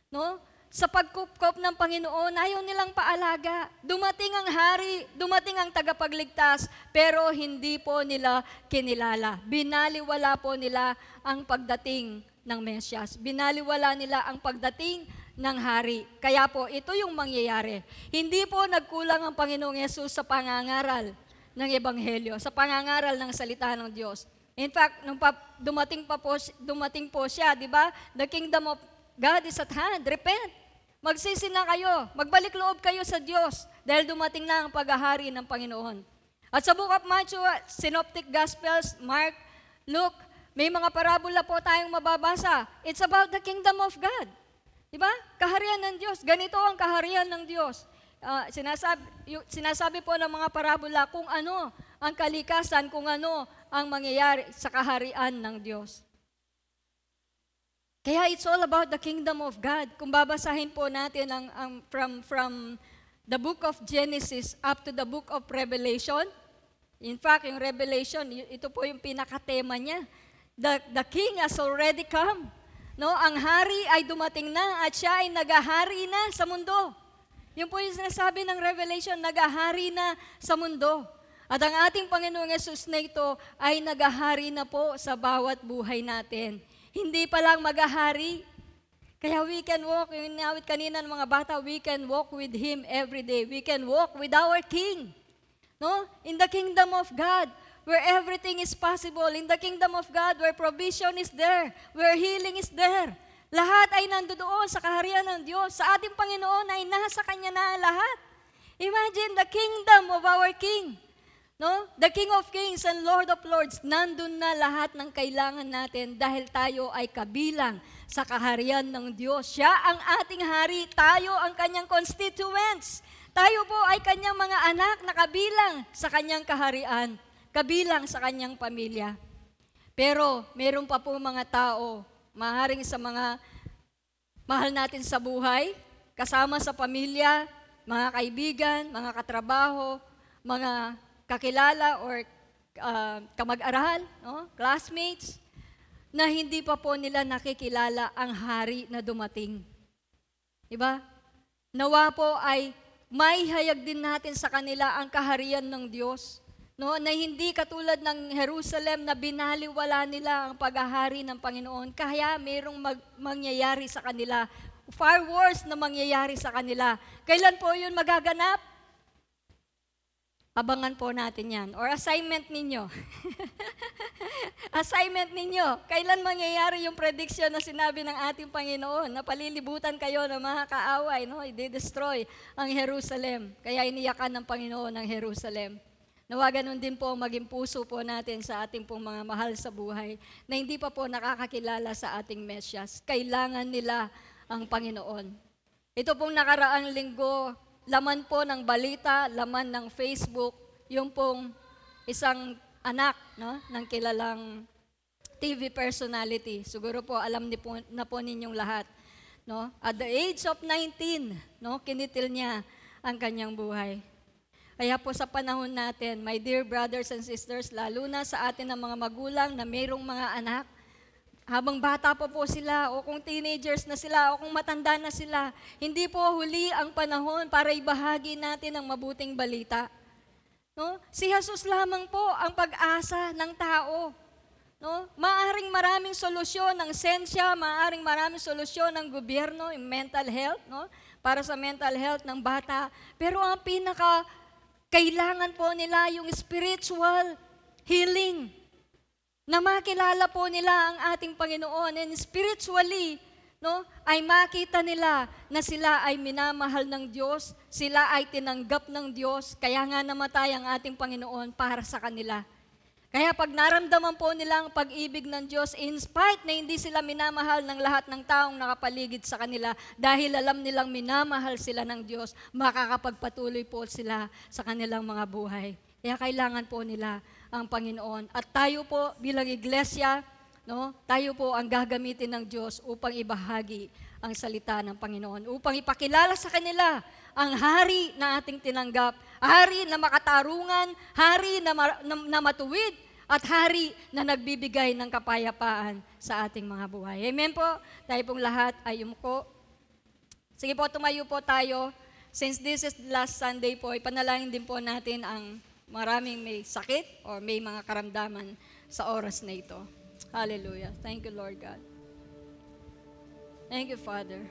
No? Sa pagkupkop ng Panginoon, ayaw nilang paalaga. Dumating ang hari, dumating ang tagapagligtas, pero hindi po nila kinilala. Binaliwala po nila ang pagdating ng Mesyas. Binaliwala nila ang pagdating ng hari. Kaya po, ito yung mangyayari. Hindi po nagkulang ang Panginoong Yesus sa pangangaral ng Ebanghelyo, sa pangangaral ng salita ng Diyos. In fact, nung dumating po siya, di ba? The kingdom of God is at hand. Repent. Magsisi na kayo. Magbalik loob kayo sa Diyos dahil dumating na ang paghahari ng Panginoon. At sa Book of Matthew, Synoptic Gospels, Mark, Luke, may mga parabola po tayong mababasa. It's about the kingdom of God. Diba? Kaharian ng Diyos. Ganito ang kaharian ng Diyos. Sinasabi po ng mga parabola kung ano ang kalikasan, kung ano ang mangyayari sa kaharian ng Diyos. Kaya it's all about the kingdom of God. Kung babasahin po natin from the book of Genesis up to the book of Revelation, in fact, yung Revelation, ito po yung pinakatema niya. The king has already come. No, ang hari ay dumating na at siya ay nagahari na sa mundo. Yun po yung sinasabi ng Revelation, nagahari na sa mundo. At ang ating Panginoong Yesus na ito ay nagahari na po sa bawat buhay natin. Hindi pa lang magahari. Kaya we can walk, yung inawit kanina ng mga bata, we can walk with Him every day. We can walk with our King. No? In the kingdom of God, where everything is possible. In the kingdom of God, where provision is there, where healing is there. Lahat ay nandoon sa kaharian ng Diyos. Sa ating Panginoon ay nasa Kanya na lahat. Imagine the kingdom of our King. No? The King of Kings and Lord of Lords, nandun na lahat ng kailangan natin dahil tayo ay kabilang sa kaharian ng Diyos. Siya ang ating hari, tayo ang kanyang constituents. Tayo po ay kanyang mga anak na kabilang sa kanyang kaharian, kabilang sa kanyang pamilya. Pero meron pa po mga tao, maaaring sa mga mahal natin sa buhay, kasama sa pamilya, mga kaibigan, mga katrabaho, mga kakilala or kamag-aral, no? Classmates, na hindi pa po nila nakikilala ang hari na dumating. Diba? Nawa po ay may hayag din natin sa kanila ang kaharian ng Diyos. No, na hindi katulad ng Jerusalem na binaliwala nila ang paghahari ng Panginoon. Kaya mayroong mangyayari sa kanila. Far worse na mangyayari sa kanila. Kailan po yun magaganap? Abangan po natin yan. Or assignment ninyo. Assignment ninyo. Kailan mangyayari yung prediction na sinabi ng ating Panginoon na palilibutan kayo ng mga kaaway, no? I-destroy ang Jerusalem. Kaya iniyakan ng Panginoon ang Jerusalem. Nawa ganun din po maging puso po natin sa ating pong mga mahal sa buhay na hindi pa po nakakakilala sa ating Mesyas. Kailangan nila ang Panginoon. Ito pong nakaraang linggo, laman po ng balita, laman ng Facebook, yung pong isang anak, no, ng kilalang TV personality. Siguro po alam na po ninyong lahat. No? At the age of 19, no, kinitil niya ang kanyang buhay. Kaya po sa panahon natin, my dear brothers and sisters, lalo na sa atin ng mga magulang na mayroong mga anak, habang bata pa po sila, o kung teenagers na sila, o kung matanda na sila, hindi po huli ang panahon para ibahagi natin ang mabuting balita. No? Si Jesus lamang po ang pag-asa ng tao. No? Maaring maraming solusyon ng sensya, maaring maraming solusyon ng gobyerno, yung mental health, no? Para sa mental health ng bata. Pero ang kailangan po nila yung spiritual healing. Na makilala po nila ang ating Panginoon and spiritually, no, ay makita nila na sila ay minamahal ng Diyos, sila ay tinanggap ng Diyos, kaya nga namatay ang ating Panginoon para sa kanila. Kaya pag naramdaman po nila ang pag-ibig ng Diyos, in spite na hindi sila minamahal ng lahat ng taong nakapaligid sa kanila, dahil alam nilang minamahal sila ng Diyos, makakapagpatuloy po sila sa kanilang mga buhay. Kaya kailangan po nila ang Panginoon. At tayo po bilang iglesia, no, tayo po ang gagamitin ng Diyos upang ibahagi ang salita ng Panginoon. Upang ipakilala sa kanila ang hari na ating tinanggap. Hari na makatarungan, hari na matuwid, at hari na nagbibigay ng kapayapaan sa ating mga buhay. Amen po. Tayo pong lahat ay yumuko. Sige po, tumayo po tayo. Since this is last Sunday po, ipanalangin din po natin ang maraming may sakit o may mga karamdaman sa oras na ito. Hallelujah. Thank you, Lord God. Thank you, Father.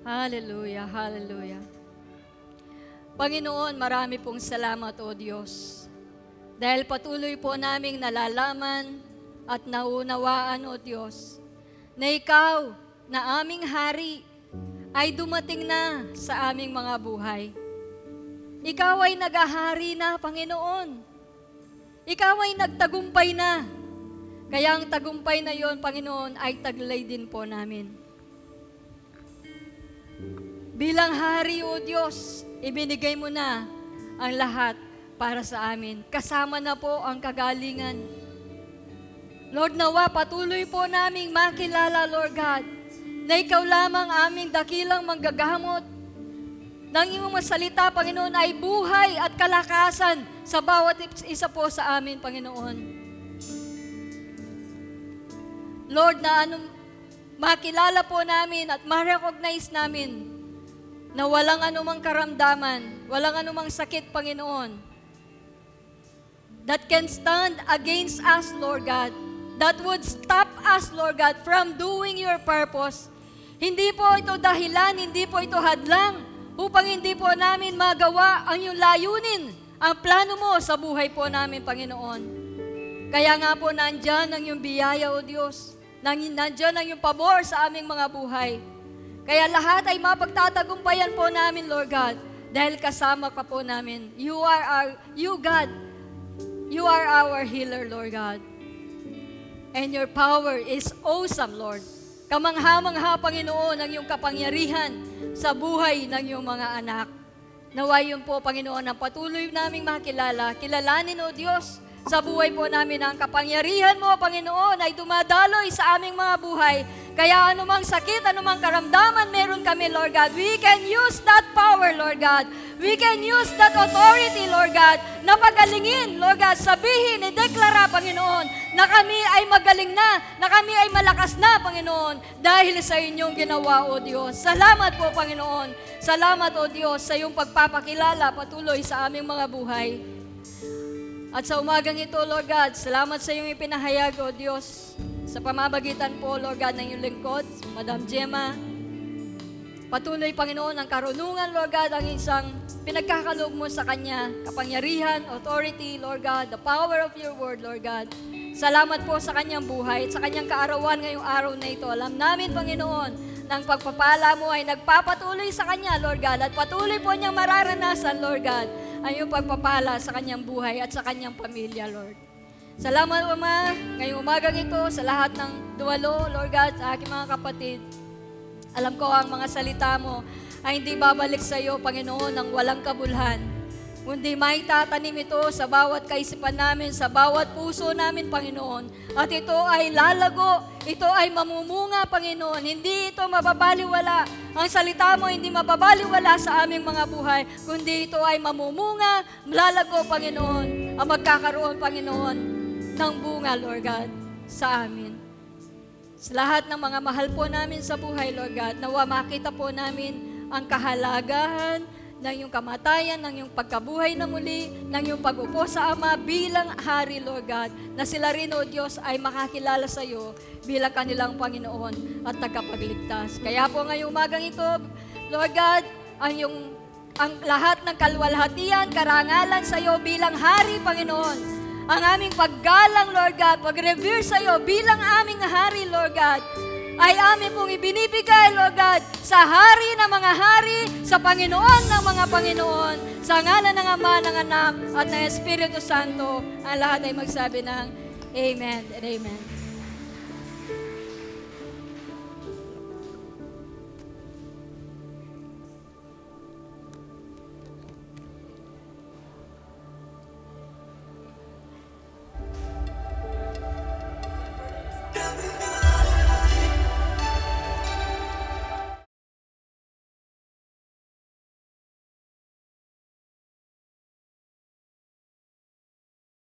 Hallelujah, hallelujah. Panginoon, marami pong salamat, O Diyos. Dahil patuloy po naming nalalaman at naunawaan, O Diyos, na Ikaw, na aming hari, ay dumating na sa aming mga buhay. Ikaw ay nagahari na, Panginoon. Ikaw ay nagtagumpay na. Kaya ang tagumpay na yon, Panginoon, ay taglay din po namin. Bilang hari, O Diyos, ibinigay mo na ang lahat para sa amin. Kasama na po ang kagalingan. Lord, nawa patuloy po naming makilala, Lord God, na Ikaw lamang aming dakilang manggagamot. Nang iyong masalita, Panginoon, ay buhay at kalakasan sa bawat isa po sa amin, Panginoon. Lord, na makilala po namin at ma-recognize namin na walang anumang karamdaman, walang anumang sakit, Panginoon, that can stand against us, Lord God, that would stop us, Lord God, from doing your purpose. Hindi po ito dahilan, hindi po ito hadlang, upang hindi po namin magawa ang iyong layunin, ang plano mo sa buhay po namin, Panginoon. Kaya nga po nandyan ang iyong biyaya, O Diyos. Nandyan ang iyong pabor sa aming mga buhay. Kaya lahat ay mapagtatagumpayan po namin, Lord God, dahil kasama ka po namin. You God, you are our healer, Lord God. And your power is awesome, Lord. Kamangha-mangha, Panginoon, ang iyong kapangyarihan sa buhay ng iyong mga anak. Naway yun po, Panginoon, ang patuloy naming makilala. Kilalanin, O Diyos, sa buhay po namin ang kapangyarihan mo, Panginoon, ay dumadaloy sa aming mga buhay. Kaya anumang sakit, anumang karamdaman meron kami, Lord God, we can use that power, Lord God. We can use that authority, Lord God, na pagalingin, Lord God, sabihin, ideklara, Panginoon, na kami ay magaling na kami ay malakas na, Panginoon, dahil sa inyong ginawa, O Diyos. Salamat po, Panginoon. Salamat, O Diyos, sa iyong pagpapakilala patuloy sa aming mga buhay. At sa umagang ito, Lord God, salamat sa iyong ipinahayag, O Diyos, sa pamamagitan po, Lord God, ng iyong lingkod, Madam Gemma. Patuloy, Panginoon, ang karunungan, Lord God, ang isang pinagkakaloob mo sa Kanya, kapangyarihan, authority, Lord God, the power of your word, Lord God. Salamat po sa Kanyang buhay at sa Kanyang kaarawan ngayong araw na ito. Alam namin, Panginoon, ng pagpapala mo ay nagpapatuloy sa Kanya, Lord God, at patuloy po niyang mararanasan, Lord God, ang iyong pagpapala sa Kanyang buhay at sa Kanyang pamilya, Lord. Salamat, Ama, ngayong umagang ito sa lahat ng duwalo, Lord God, sa aking mga kapatid. Alam ko ang mga salita mo ay hindi babalik sa iyo, Panginoon, ng walang kabulhan. Kundi may tatanim ito sa bawat kaisipan namin, sa bawat puso namin, Panginoon. At ito ay lalago, ito ay mamumunga, Panginoon. Hindi ito mababaliwala. Ang salita mo hindi mababaliwala sa aming mga buhay, kundi ito ay mamumunga, lalago, Panginoon, ang magkakaroon, Panginoon, ng bunga, Lord God, sa amin. Sa lahat ng mga mahal po namin sa buhay, Lord God, nawa makita po namin ang kahalagahan ng iyong kamatayan, ng iyong pagkabuhay na muli, ng iyong pag-upo sa Ama bilang Hari, Lord God, na sila rin, O Diyos, ay makakilala sa iyo bilang kanilang Panginoon at tagapagligtas. Kaya po ngayong umagang ito, Lord God, ang lahat ng kalwalhatian, karangalan sa iyo bilang Hari, Panginoon, ang aming paggalang, Lord God, pag-revere sa iyo bilang aming Hari, Lord God, ay amin pong ibinibigay, Lord God, sa Hari ng mga hari, sa Panginoon ng mga Panginoon, sa ngalan ng Ama, ng Anak, at ng Espiritu Santo, ang lahat ay magsabi ng Amen and Amen.